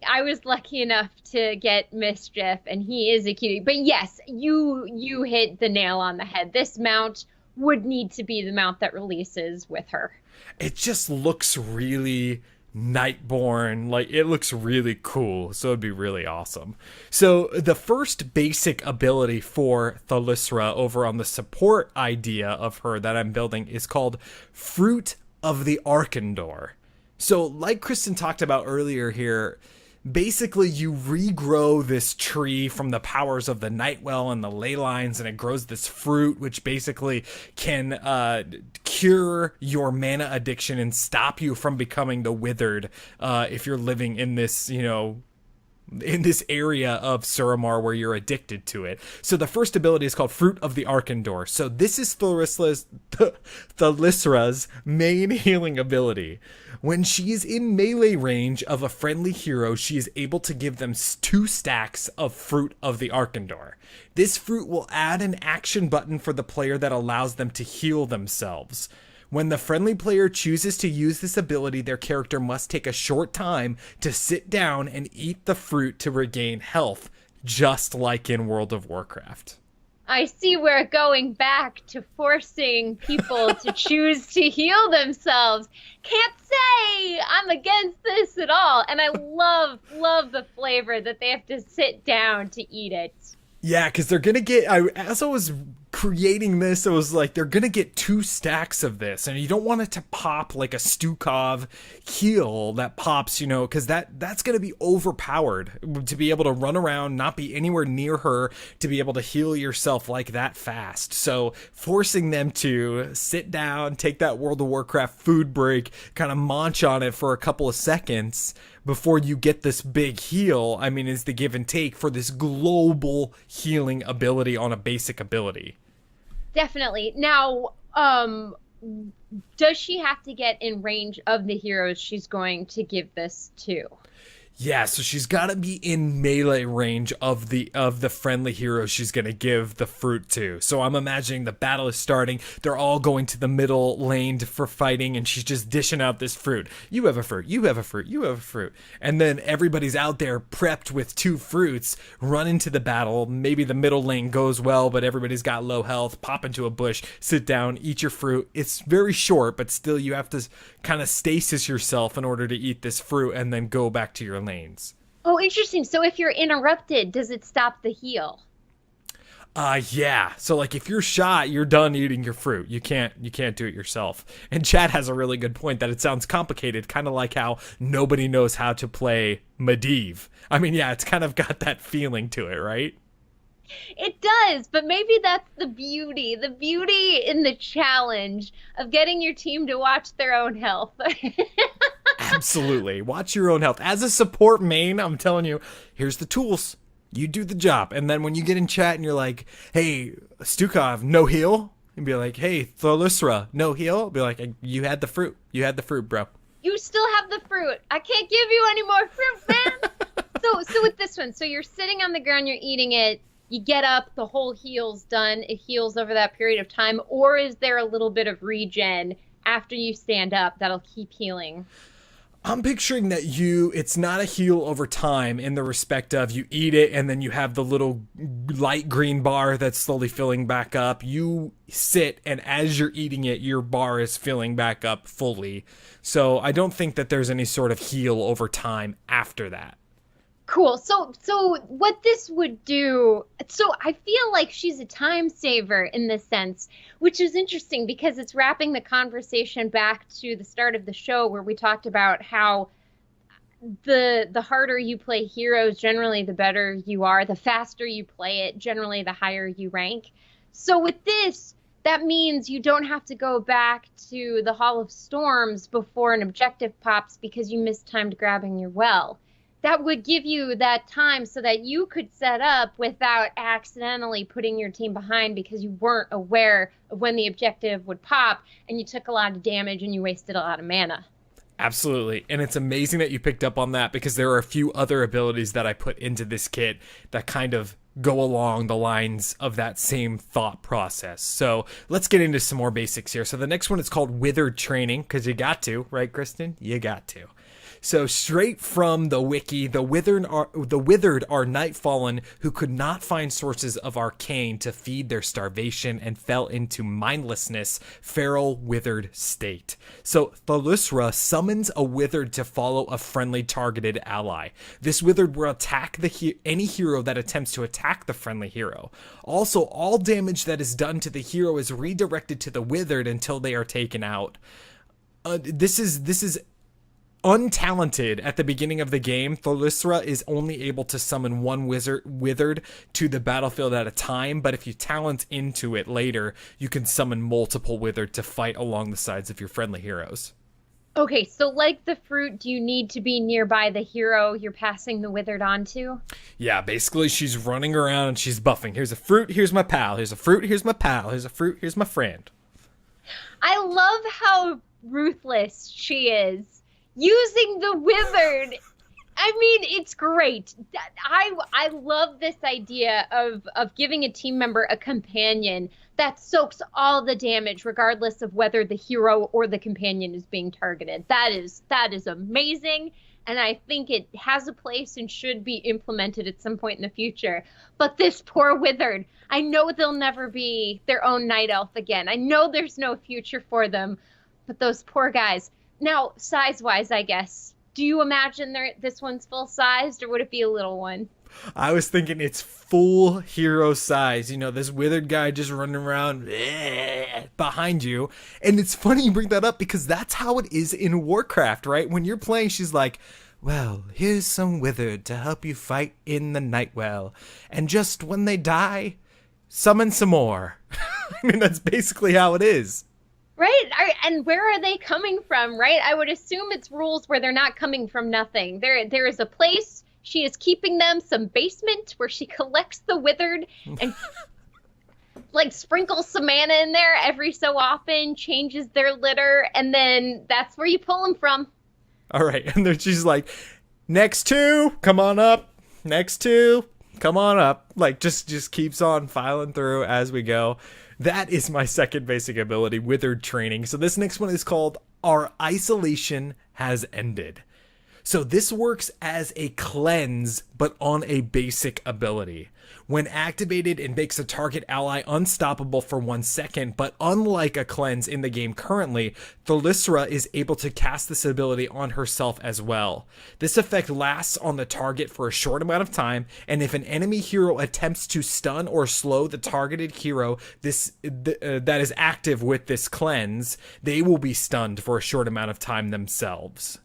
I was lucky enough to get Mischief, and he is a cutie. But yes, you hit the nail on the head. This mount would need to be the mount that releases with her. It just looks really Nightborn, like it looks really cool, so it'd be really awesome. So the first basic ability for Thalyssra over on the support idea of her that I'm building is called Fruit of the Arcanist. So like Kristen talked about earlier here, basically you regrow this tree from the powers of the Nightwell and the ley lines, and it grows this fruit which basically can cure your mana addiction and stop you from becoming the withered if you're living in this, you know, in this area of Suramar where you're addicted to it. So the first ability is called Fruit of the Arcanist. So this is Thalyssra's main healing ability. When she is in melee range of a friendly hero, she is able to give them 2 stacks of Fruit of the Arcanist. This fruit will add an action button for the player that allows them to heal themselves. When the friendly player chooses to use this ability, their character must take a short time to sit down and eat the fruit to regain health, just like in World of Warcraft. I see we're going back to forcing people to choose to heal themselves. Can't say I'm against this at all. And I love the flavor that they have to sit down to eat it. Yeah, because they're going to get... I also was creating this, it was like they're gonna get 2 stacks of this, and you don't want it to pop like a Stukov heal that pops, you know, because that's gonna be overpowered to be able to run around, not be anywhere near her, to be able to heal yourself like that fast. So forcing them to sit down, take that World of Warcraft food break, kind of munch on it for a couple of seconds before you get this big heal, I mean, is the give and take for this global healing ability on a basic ability. Definitely. Now, does she have to get in range of the heroes she's going to give this to? Yeah, so she's got to be in melee range of the friendly hero she's going to give the fruit to. So I'm imagining the battle is starting. They're all going to the middle lane for fighting, and she's just dishing out this fruit. You have a fruit. You have a fruit. You have a fruit. And then everybody's out there prepped with 2 fruits, run into the battle. Maybe the middle lane goes well, but everybody's got low health. Pop into a bush, sit down, eat your fruit. It's very short, but still you have to kind of stasis yourself in order to eat this fruit and then go back to your lanes. Oh, interesting. So if you're interrupted, does it stop the heal? Yeah. So like if you're shot, you're done eating your fruit. You can't do it yourself. And Chad has a really good point that it sounds complicated, kind of like how nobody knows how to play Medivh. I mean, yeah, it's kind of got that feeling to it, right? It does, but maybe that's the beauty in the challenge of getting your team to watch their own health. Absolutely. Watch your own health. As a support main, I'm telling you, here's the tools. You do the job. And then when you get in chat and you're like, hey, Stukov, no heal? And be like, hey, Thalyssra, no heal? Be like, you had the fruit. You had the fruit, bro. You still have the fruit. I can't give you any more fruit, man. So with this one, so you're sitting on the ground, you're eating it. You get up, the whole heal's done. It heals over that period of time. Or is there a little bit of regen after you stand up that'll keep healing? I'm picturing that it's not a heal over time in the respect of you eat it and then you have the little light green bar that's slowly filling back up. You sit, and as you're eating it, your bar is filling back up fully. So I don't think that there's any sort of heal over time after that. Cool. So what this would do, so I feel like she's a time saver in this sense, which is interesting because it's wrapping the conversation back to the start of the show where we talked about how the harder you play heroes, generally the better you are. The faster you play it, generally the higher you rank. So with this, that means you don't have to go back to the Hall of Storms before an objective pops because you mistimed grabbing your well. That would give you that time so that you could set up without accidentally putting your team behind because you weren't aware of when the objective would pop and you took a lot of damage and you wasted a lot of mana. Absolutely. And it's amazing that you picked up on that because there are a few other abilities that I put into this kit that kind of go along the lines of that same thought process. So let's get into some more basics here. So the next one is called Withered Training because you got to, right, Kristen? You got to. So straight from the wiki, the withered are Nightfallen who could not find sources of arcane to feed their starvation and fell into mindlessness, feral withered state. So Thalyssra summons a withered to follow a friendly targeted ally. This withered will attack any hero that attempts to attack the friendly hero. Also, all damage that is done to the hero is redirected to the withered until they are taken out. This is untalented at the beginning of the game. Thalyssra is only able to summon one withered to the battlefield at a time, but if you talent into it later, you can summon multiple withered to fight along the sides of your friendly heroes. Okay, so like the fruit, do you need to be nearby the hero you're passing the withered on to? Yeah, basically she's running around and she's buffing. Here's a fruit, here's my pal. Here's a fruit, here's my pal. Here's a fruit, here's my friend. I love how ruthless she is. Using the withered. I mean, it's great. I love this idea of giving a team member a companion that soaks all the damage regardless of whether the hero or the companion is being targeted. That is amazing, and I think it has a place and should be implemented at some point in the future. But this poor withered, I know they'll never be their own night elf again. I know there's no future for them, but those poor guys. Now, size-wise, I guess, Do you imagine this one's full sized, or would it be a little one? I was thinking it's full hero size. You know, this withered guy just running around behind you. And it's funny you bring that up because that's how it is in Warcraft, right? When you're playing, she's like, well, here's some withered to help you fight in the Nightwell. And just when they die, summon some more. I mean, that's basically how it is. Right? And where are they coming from, right? I would assume it's rules where they're not coming from nothing. There is a place. She is keeping them, some basement where she collects the withered and like sprinkles some mana in there every so often, changes their litter, and then that's where you pull them from. All right. And then she's like, next two, come on up. Next two, come on up. Like just keeps on filing through as we go. That is my second basic ability, Withered Training. So this next one is called Our Isolation Has Ended. So this works as a cleanse, but on a basic ability. When activated, it makes a target ally unstoppable for 1 second, but unlike a cleanse in the game currently, Thalyssra is able to cast this ability on herself as well. This effect lasts on the target for a short amount of time, and if an enemy hero attempts to stun or slow the targeted hero that is active with this cleanse, they will be stunned for a short amount of time themselves.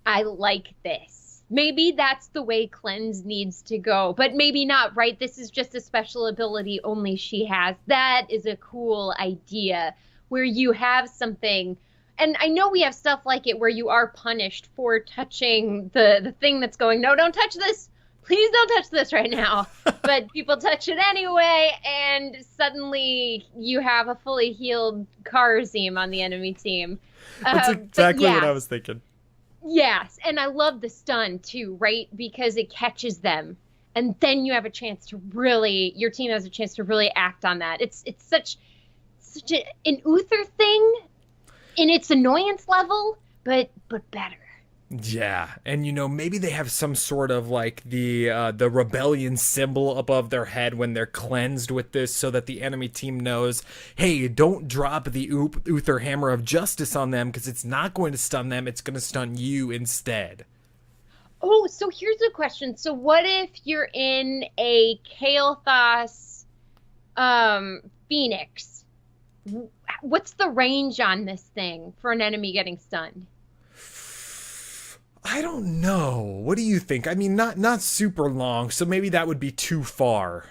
I like this. Maybe that's the way cleanse needs to go, but maybe not, right? This is just a special ability only she has. That is a cool idea where you have something. And I know we have stuff like it where you are punished for touching the thing that's going, no, don't touch this. Please don't touch this right now. But people touch it anyway, and suddenly you have a fully healed Kharazim on the enemy team. That's exactly what I was thinking. Yes, and I love the stun too, right? Because it catches them, and then you have a chance to really, your team has a chance to really act on that. It's such an Uther thing in its annoyance level, but better. Yeah, and you know, maybe they have some sort of like the rebellion symbol above their head when they're cleansed with this, so that the enemy team knows, hey, don't drop the Uther Hammer of Justice on them because it's not going to stun them, it's going to stun you instead. Oh, so here's a question. So what if you're in a Kael'thas Phoenix? What's the range on this thing for an enemy getting stunned? I don't know. What do you think? I mean, not super long, so maybe that would be too far.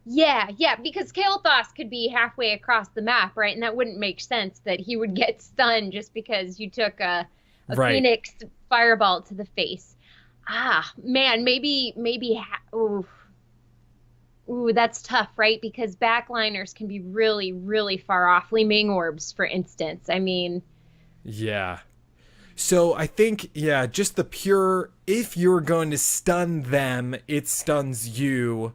Yeah, because Kael'thas could be halfway across the map, right? And that wouldn't make sense that he would get stunned just because you took a right. Phoenix fireball to the face. Ah, man, maybe. Ooh, that's tough, right? Because backliners can be really, really far off. Ming orbs, for instance. I mean, yeah. So I think, yeah, just the pure, if you're going to stun them, it stuns you.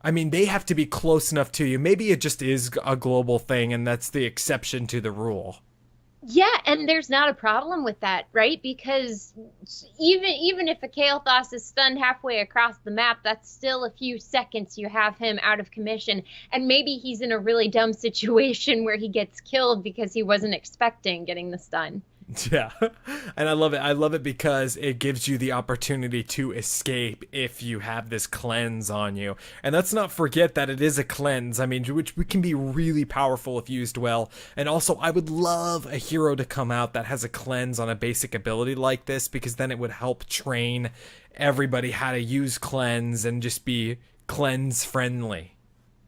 I mean, they have to be close enough to you. Maybe it just is a global thing, and that's the exception to the rule. Yeah, and there's not a problem with that, right? Because even if a Kael'thas is stunned halfway across the map, that's still a few seconds you have him out of commission. And maybe he's in a really dumb situation where he gets killed because he wasn't expecting getting the stun. Yeah, and I love it. I love it because it gives you the opportunity to escape if you have this cleanse on you. And let's not forget that it is a cleanse, I mean, which can be really powerful if used well. And also, I would love a hero to come out that has a cleanse on a basic ability like this, because then it would help train everybody how to use cleanse and just be cleanse friendly.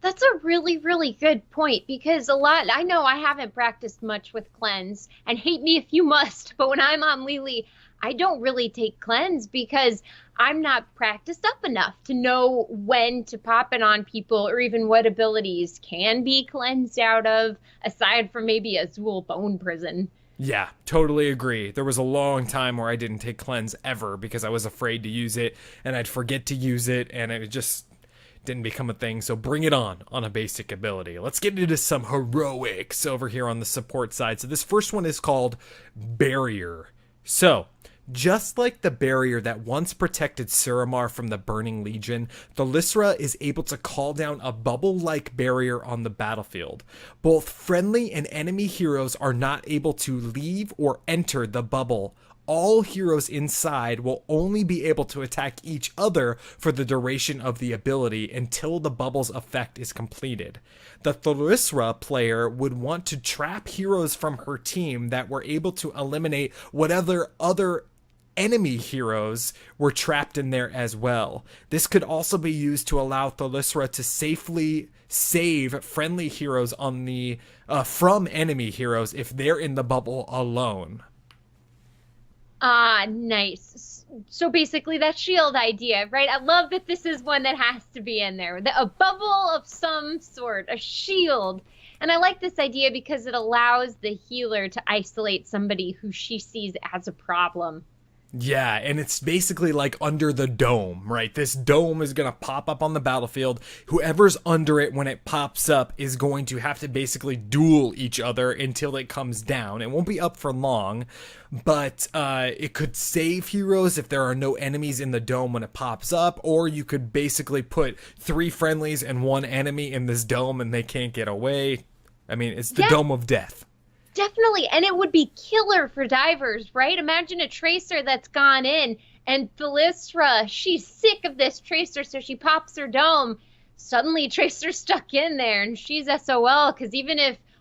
That's a really, really good point, because I know I haven't practiced much with cleanse, and hate me if you must, but when I'm on Lily, I don't really take cleanse because I'm not practiced up enough to know when to pop it on people, or even what abilities can be cleansed out of, aside from maybe Azul Bone Prison. Yeah, totally agree. There was a long time where I didn't take cleanse ever because I was afraid to use it, and I'd forget to use it, and it just didn't become a thing. So bring it on a basic ability. Let's get into some heroics over here on the support side. So this first one is called Barrier. So just like the barrier that once protected Suramar from the Burning Legion, Thalyssra is able to call down a bubble-like barrier on the battlefield. Both friendly and enemy heroes are not able to leave or enter the bubble. all heroes inside will only be able to attack each other for the duration of the ability until the bubble's effect is completed. The Thalyssra player would want to trap heroes from her team that were able to eliminate whatever other enemy heroes were trapped in there as well. This could also be used to allow Thalyssra to safely save friendly heroes on the from enemy heroes if they're in the bubble alone. Ah, nice. So basically that shield idea, right? I love that this is one that has to be in there. A bubble of some sort, a shield. And I like this idea because it allows the healer to isolate somebody who she sees as a problem. Yeah, and it's basically like under the dome, right? This dome is going to pop up on the battlefield. Whoever's under it when it pops up is going to have to basically duel each other until it comes down. It won't be up for long, but it could save heroes if there are no enemies in the dome when it pops up, or you could basically put 3 friendlies and 1 enemy in this dome and they can't get away. I mean, it's the dome of death. Definitely, and it would be killer for divers, right? Imagine a tracer that's gone in, and Thalyssra, she's sick of this tracer, so she pops her dome. Suddenly, tracer's stuck in there, and she's SOL, because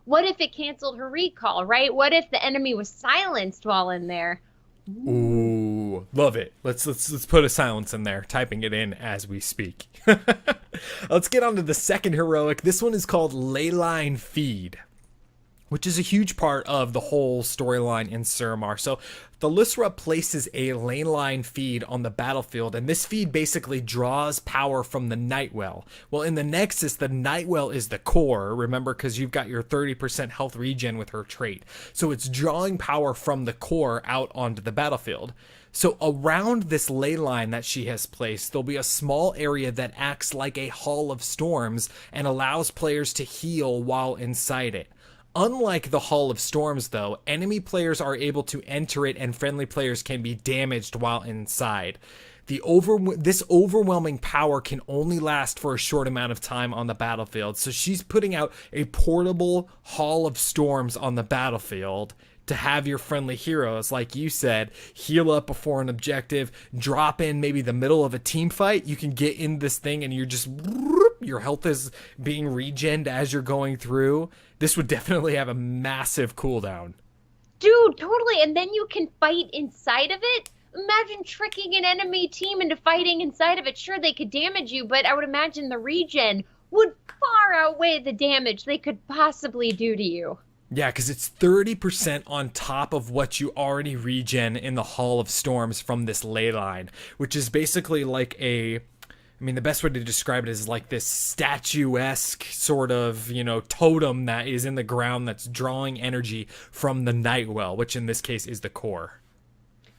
what if it canceled her recall, right? What if the enemy was silenced while in there? Ooh, love it. Let's put a silence in there, typing it in as we speak. Let's get on to the second heroic. This one is called Leyline Feed, which is a huge part of the whole storyline in Suramar. So Thalyssra places a leyline feed on the battlefield, and this feed basically draws power from the Nightwell. Well, in the Nexus, the Nightwell is the core, remember, because you've got your 30% health regen with her trait. So it's drawing power from the core out onto the battlefield. So around this ley line that she has placed, there'll be a small area that acts like a Hall of Storms and allows players to heal while inside it. Unlike the Hall of Storms, though, enemy players are able to enter it and friendly players can be damaged while inside. This overwhelming power can only last for a short amount of time on the battlefield, so she's putting out a portable Hall of Storms on the battlefield to have your friendly heroes, like you said, heal up before an objective, drop in maybe the middle of a team fight. You can get in this thing and you're just, your health is being regened as you're going through. This would definitely have a massive cooldown. Dude, totally. And then you can fight inside of it. Imagine tricking an enemy team into fighting inside of it. Sure, they could damage you, but I would imagine the regen would far outweigh the damage they could possibly do to you. Yeah, because it's 30% on top of what you already regen in the Hall of Storms from this ley line, which is basically like the best way to describe it is like this statuesque sort of, totem that is in the ground that's drawing energy from the Nightwell, which in this case is the core.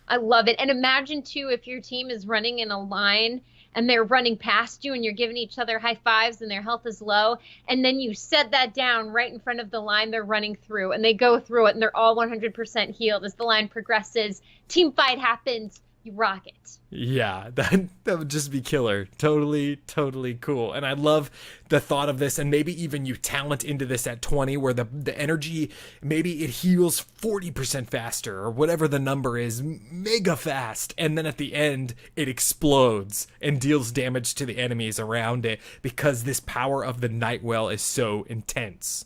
I love it. And imagine, too, if your team is running in a line and they're running past you and you're giving each other high fives and their health is low, and then you set that down right in front of the line they're running through, and they go through it and they're all 100% healed as the line progresses. Team fight happens. You rock it. Yeah, that would just be killer. Totally cool. And I love the thought of this, and maybe even you talent into this at 20 where the energy, maybe it heals 40% faster or whatever the number is, mega fast. And then at the end, it explodes and deals damage to the enemies around it because this power of the Nightwell is so intense.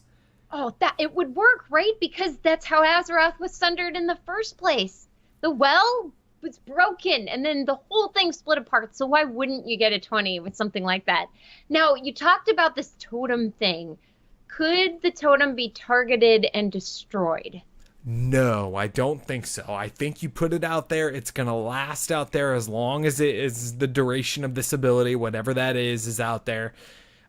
Oh, that it would work, right? Because that's how Azeroth was sundered in the first place. The well was broken and then the whole thing split apart, so why wouldn't you get a 20 with something like that? Now, you talked about this totem thing. Could the totem be targeted and destroyed? No, I don't think so. I think you put it out there, it's gonna last out there as long as it is the duration of this ability, whatever that is out there.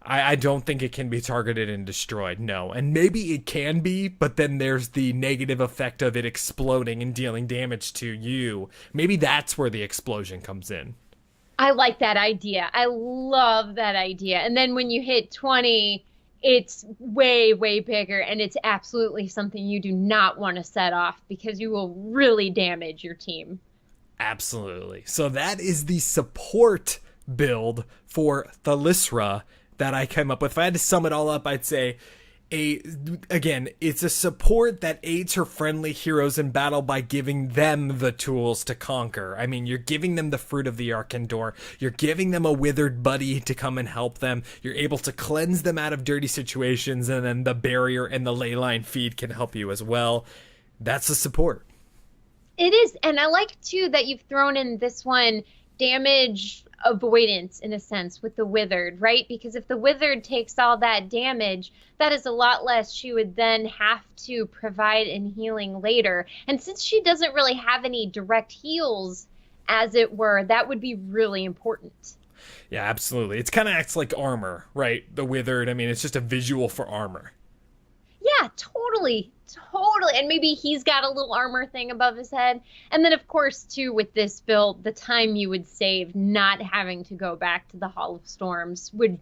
I don't think it can be targeted and destroyed, no. And maybe it can be, but then there's the negative effect of it exploding and dealing damage to you. Maybe that's where the explosion comes in. I like that idea. I love that idea. And then when you hit 20, it's way, way bigger, and it's absolutely something you do not want to set off because you will really damage your team. Absolutely. So that is the support build for Thalyssra that I came up with. If I had to sum it all up, I'd say It's a support that aids her friendly heroes in battle by giving them the tools to conquer. I mean, you're giving them the fruit of the Arcandor. You're giving them a withered buddy to come and help them. You're able to cleanse them out of dirty situations, and then the barrier and the leyline feed can help you as well. That's the support. It is, and I like too that you've thrown in this one damage avoidance in a sense with the withered, right? Because if the withered takes all that damage, that is a lot less she would then have to provide in healing later. And since she doesn't really have any direct heals, as it were, that would be really important. Yeah, absolutely. It kind of acts like armor, right? The withered, I mean, it's just a visual for armor. Yeah, totally. And maybe he's got a little armor thing above his head. And then, of course, too, with this build, the time you would save not having to go back to the Hall of Storms would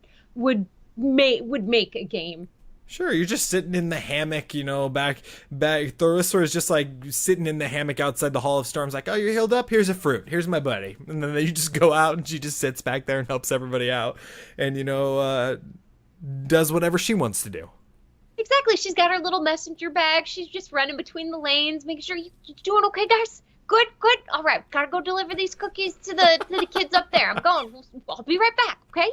make a game. Sure, you're just sitting in the hammock, back. Thalyssra is just like sitting in the hammock outside the Hall of Storms, like, oh, you're healed up? Here's a fruit. Here's my buddy. And then you just go out and she just sits back there and helps everybody out and, does whatever she wants to do. Exactly. She's got her little messenger bag. She's just running between the lanes, making sure you're doing okay, guys. Good. All right, gotta go deliver these cookies to the kids up there. I'm going. I'll be right back. Okay.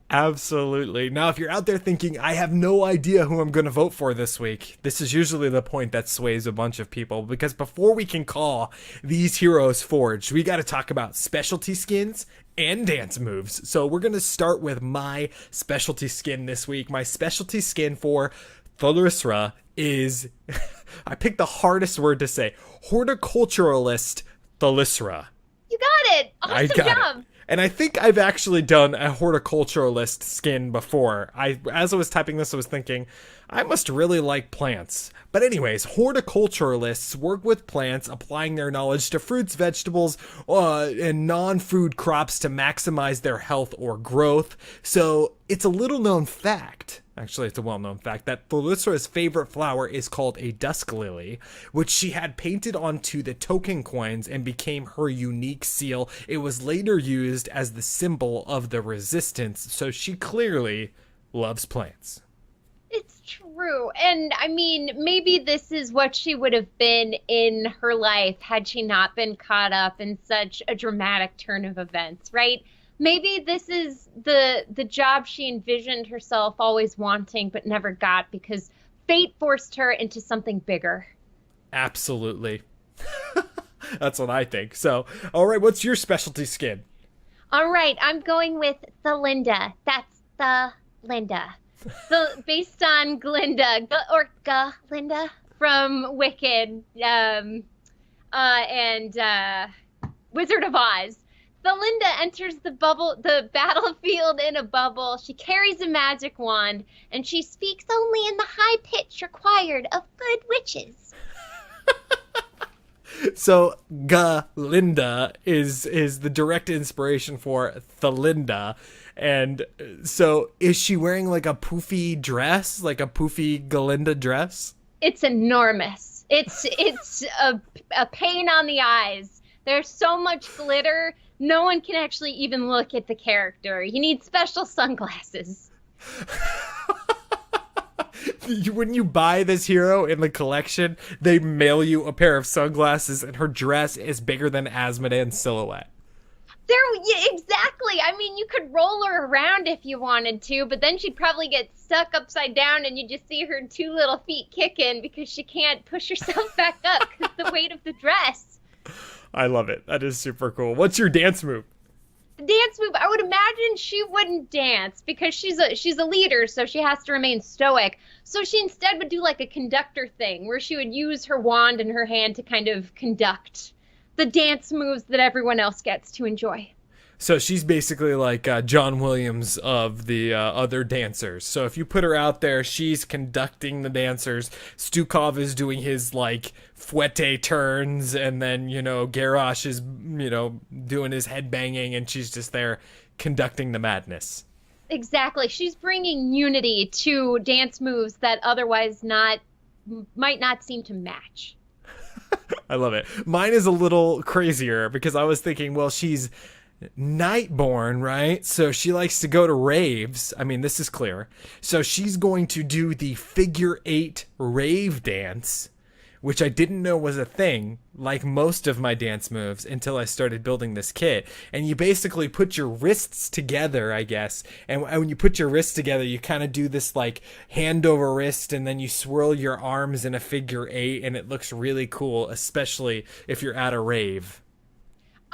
Absolutely. Now, if you're out there thinking, I have no idea who I'm going to vote for this week, this is usually the point that sways a bunch of people, because before we can call these heroes forged, we got to talk about specialty skins and dance moves. So we're going to start with my specialty skin this week. My specialty skin for Thalyssra is, I picked the hardest word to say, horticulturalist Thalyssra. You got it. Awesome job. It. And I think I've actually done a horticulturalist skin before. As I was typing this, I was thinking, I must really like plants. But anyways, horticulturalists work with plants, applying their knowledge to fruits, vegetables, and non-food crops to maximize their health or growth. So it's a little known fact. Actually, it's a well-known fact that Thalyssra's favorite flower is called a dusk lily, which she had painted onto the token coins and became her unique seal. It was later used as the symbol of the resistance, so she clearly loves plants. It's true. And I mean, maybe this is what she would have been in her life had she not been caught up in such a dramatic turn of events, right? Maybe this is the job she envisioned herself always wanting but never got because fate forced her into something bigger. Absolutely. That's what I think. So, all right, what's your specialty skin? All right, I'm going with Thalinda. That's Thalinda. So based on Glinda, Glinda from Wicked and Wizard of Oz. Thalinda enters the battlefield in a bubble. She carries a magic wand, and she speaks only in the high pitch required of good witches. So Galinda is the direct inspiration for Thalinda. And so is she wearing like a poofy dress, like a poofy Galinda dress? It's enormous. It's a pain on the eyes. There's so much glitter, no one can actually even look at the character. You need special sunglasses. When you buy this hero in the collection, they mail you a pair of sunglasses, and her dress is bigger than Asmodee's silhouette. Yeah, exactly. I mean, you could roll her around if you wanted to, but then she'd probably get stuck upside down and you just see her two little feet kicking because she can't push herself back up because the weight of the dress. I love it. That is super cool. What's your dance move? The dance move, I would imagine she wouldn't dance because she's a leader, so she has to remain stoic. So she instead would do like a conductor thing where she would use her wand in her hand to kind of conduct the dance moves that everyone else gets to enjoy. So she's basically like John Williams of the other dancers. So if you put her out there, she's conducting the dancers. Stukov is doing his like fouette turns, and then Garrosh is doing his head banging, and she's just there conducting the madness. Exactly. She's bringing unity to dance moves that otherwise might not seem to match. I love it. Mine is a little crazier because I was thinking, well, she's Nightborn, right? So she likes to go to raves. I mean, this is clear. So she's going to do the figure 8 rave dance, which I didn't know was a thing, like most of my dance moves, until I started building this kit. And you basically put your wrists together, I guess. And when you put your wrists together, you kind of do this like hand over wrist, and then you swirl your arms in a figure 8, and it looks really cool, especially if you're at a rave.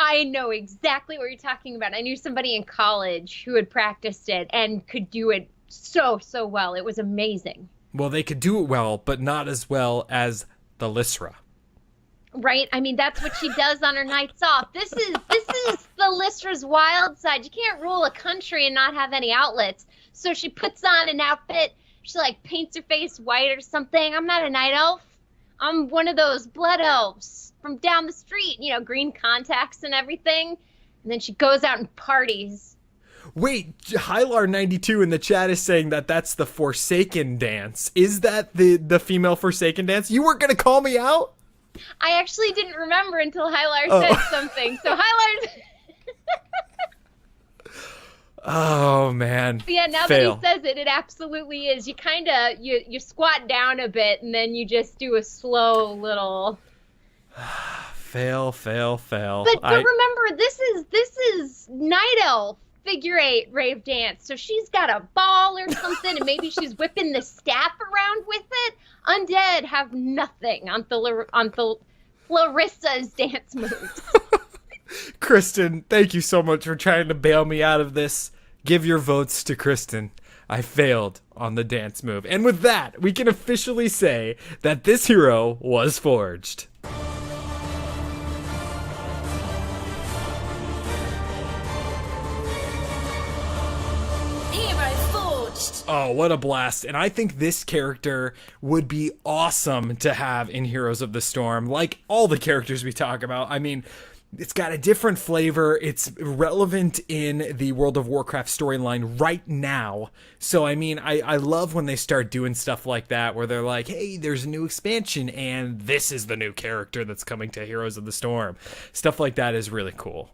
I know exactly what you're talking about. I knew somebody in college who had practiced it and could do it so well. It was amazing. Well, they could do it well, but not as well as Thalyssra. Right? I mean, that's what she does on her nights off. This is Thalysstra's wild side. You can't rule a country and not have any outlets. So she puts on an outfit. She like paints her face white or something. I'm not a night elf. I'm one of those blood elves from down the street, you know, green contacts and everything. And then she goes out and parties. Wait, Hylar92 in the chat is saying that that's the Forsaken dance. Is that the female Forsaken dance? You weren't going to call me out? I actually didn't remember until Hylar said something. So Hylar... Oh, man. Yeah, now Fail. That he says it, it absolutely is. You kind of, you squat down a bit, and then you just do a slow little... Fail. But remember, this is Night Elf figure 8 rave dance. So she's got a ball or something, and maybe she's whipping the staff around with it. Undead have nothing on Thalyssa's dance moves. Kristen, thank you so much for trying to bail me out of this. Give your votes to Kristen. I failed on the dance move. And with that, we can officially say that this hero was forged. Oh, what a blast. And I think this character would be awesome to have in Heroes of the Storm, like all the characters we talk about. I mean, it's got a different flavor. It's relevant in the World of Warcraft storyline right now. So, I mean, I love when they start doing stuff like that, where they're like, hey, there's a new expansion, and this is the new character that's coming to Heroes of the Storm. Stuff like that is really cool.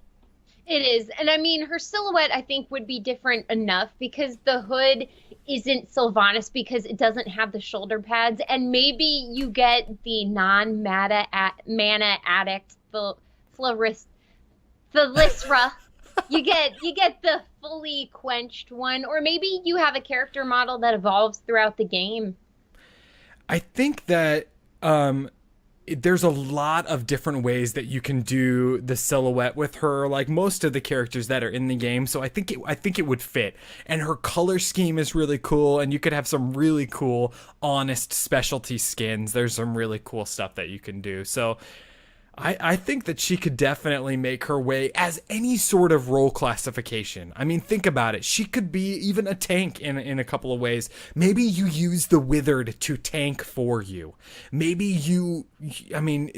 It is. And I mean, her silhouette, I think, would be different enough because the hood isn't Sylvanas because it doesn't have the shoulder pads. And maybe you get the non-mana addict, Thalyssra. You get the fully quenched one. Or maybe you have a character model that evolves throughout the game. I think that... there's a lot of different ways that you can do the silhouette with her, like most of the characters that are in the game. So I think it would fit. And her color scheme is really cool, and you could have some really cool, honest specialty skins. There's some really cool stuff that you can do. So I think that she could definitely make her way as any sort of role classification. I mean, think about it. She could be even a tank in a couple of ways. Maybe you use the Withered to tank for you. Maybe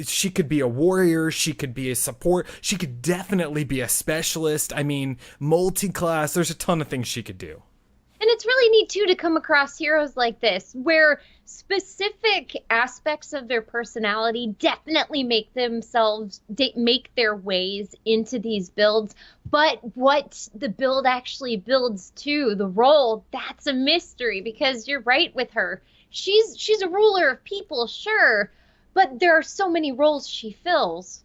she could be a warrior. She could be a support. She could definitely be a specialist. I mean, multi-class. There's a ton of things she could do. And it's really neat, too, to come across heroes like this, where specific aspects of their personality definitely make their ways into these builds. But what the build actually builds to, the role, that's a mystery, because you're right with her. She's a ruler of people, sure, but there are so many roles she fills.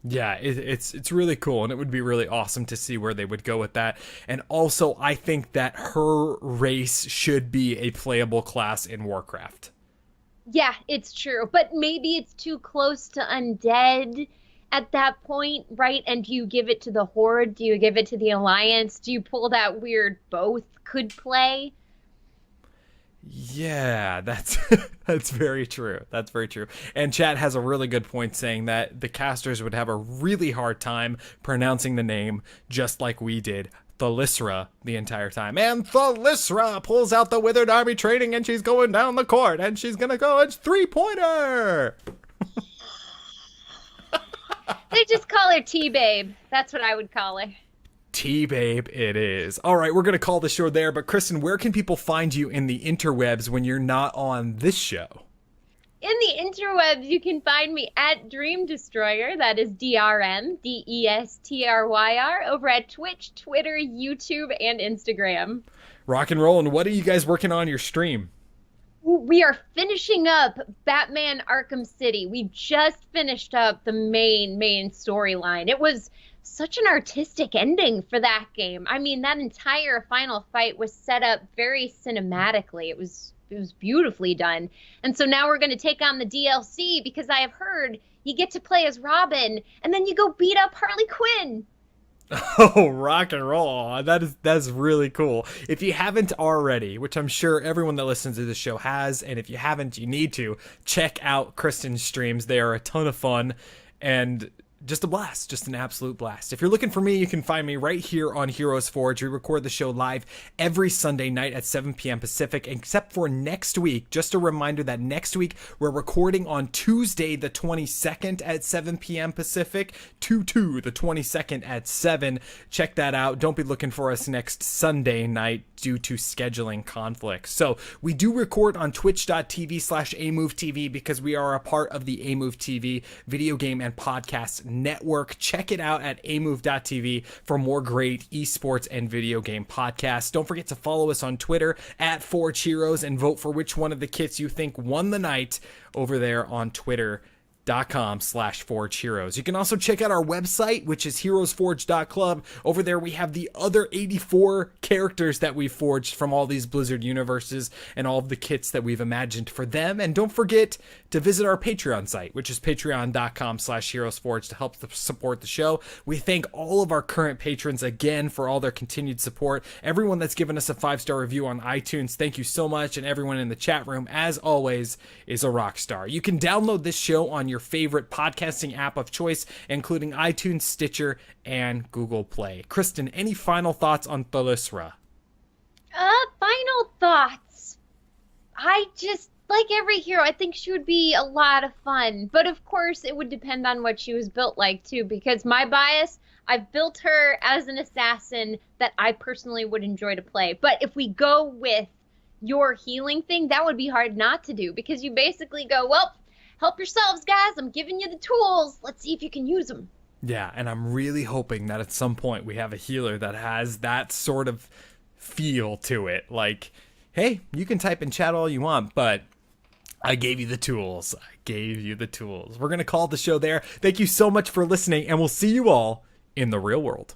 Yeah, it's really cool, and it would be really awesome to see where they would go with that. And also, I think that her race should be a playable class in Warcraft. Yeah, it's true, but maybe it's too close to undead at that point, right? And do you give it to the Horde? Do you give it to the Alliance? Do you pull that weird both could play? Yeah, that's very true. That's very true. And chat has a really good point saying that the casters would have a really hard time pronouncing the name just like we did, Thalyssra, the entire time. And Thalyssra pulls out the Withered Army training, and she's going down the court, and she's gonna go and three-pointer. They just call her T-Babe. That's what I would call her. T-Babe it is. All right, we're going to call the show there. But Kristen, where can people find you in the interwebs when you're not on this show? In the interwebs, you can find me at Dream Destroyer. That is DRMDESTRYR over at Twitch, Twitter, YouTube, and Instagram. Rock and roll. And what are you guys working on your stream? We are finishing up Batman Arkham City. We just finished up the main storyline. It was such an artistic ending for that game. I mean, that entire final fight was set up very cinematically. It was beautifully done. And so now we're going to take on the DLC because I have heard you get to play as Robin and then you go beat up Harley Quinn. Oh, rock and roll. That's really cool. If you haven't already, which I'm sure everyone that listens to this show has, and if you haven't, you need to check out Kristen's streams. They are a ton of fun and just a blast, just an absolute blast. If you're looking for me, you can find me right here on HeroesForge. We record the show live every Sunday night at 7 p.m. Pacific, except for next week. Just a reminder that next week we're recording on Tuesday the 22nd at 7 p.m. Pacific, 2/2 the 22nd at 7. Check that out. Don't be looking for us next Sunday night due to scheduling conflicts. So we do record on twitch.tv/Amove TV because we are a part of the Amove TV video game and podcast network. Check it out at amove.tv for more great esports and video game podcasts. Don't forget to follow us on Twitter at Forge Heroes and vote for which one of the kits you think won the night over there on Twitter.com/Forge Heroes. You can also check out our website, which is HeroesForge.club. Over there we have the other 84 characters that we forged from all these Blizzard universes and all of the kits that we've imagined for them. And don't forget to visit our Patreon site, which is Patreon.com/HeroesForge to help support the show. We thank all of our current patrons again for all their continued support. Everyone that's given us a 5-star review on iTunes, thank you so much. And everyone in the chat room, as always, is a rock star. You can download this show on your favorite podcasting app of choice, including iTunes, Stitcher, and Google Play. Kristen, any final thoughts on Thalyssra? Final thoughts. I just, like every hero, I think she would be a lot of fun. But of course, it would depend on what she was built like, too, because my bias, I've built her as an assassin that I personally would enjoy to play. But if we go with your healing thing, that would be hard not to do, because you basically go, well, help yourselves, guys. I'm giving you the tools. Let's see if you can use them. Yeah, and I'm really hoping that at some point we have a healer that has that sort of feel to it. Like, hey, you can type in chat all you want, but I gave you the tools. We're going to call the show there. Thank you so much for listening, and we'll see you all in the real world.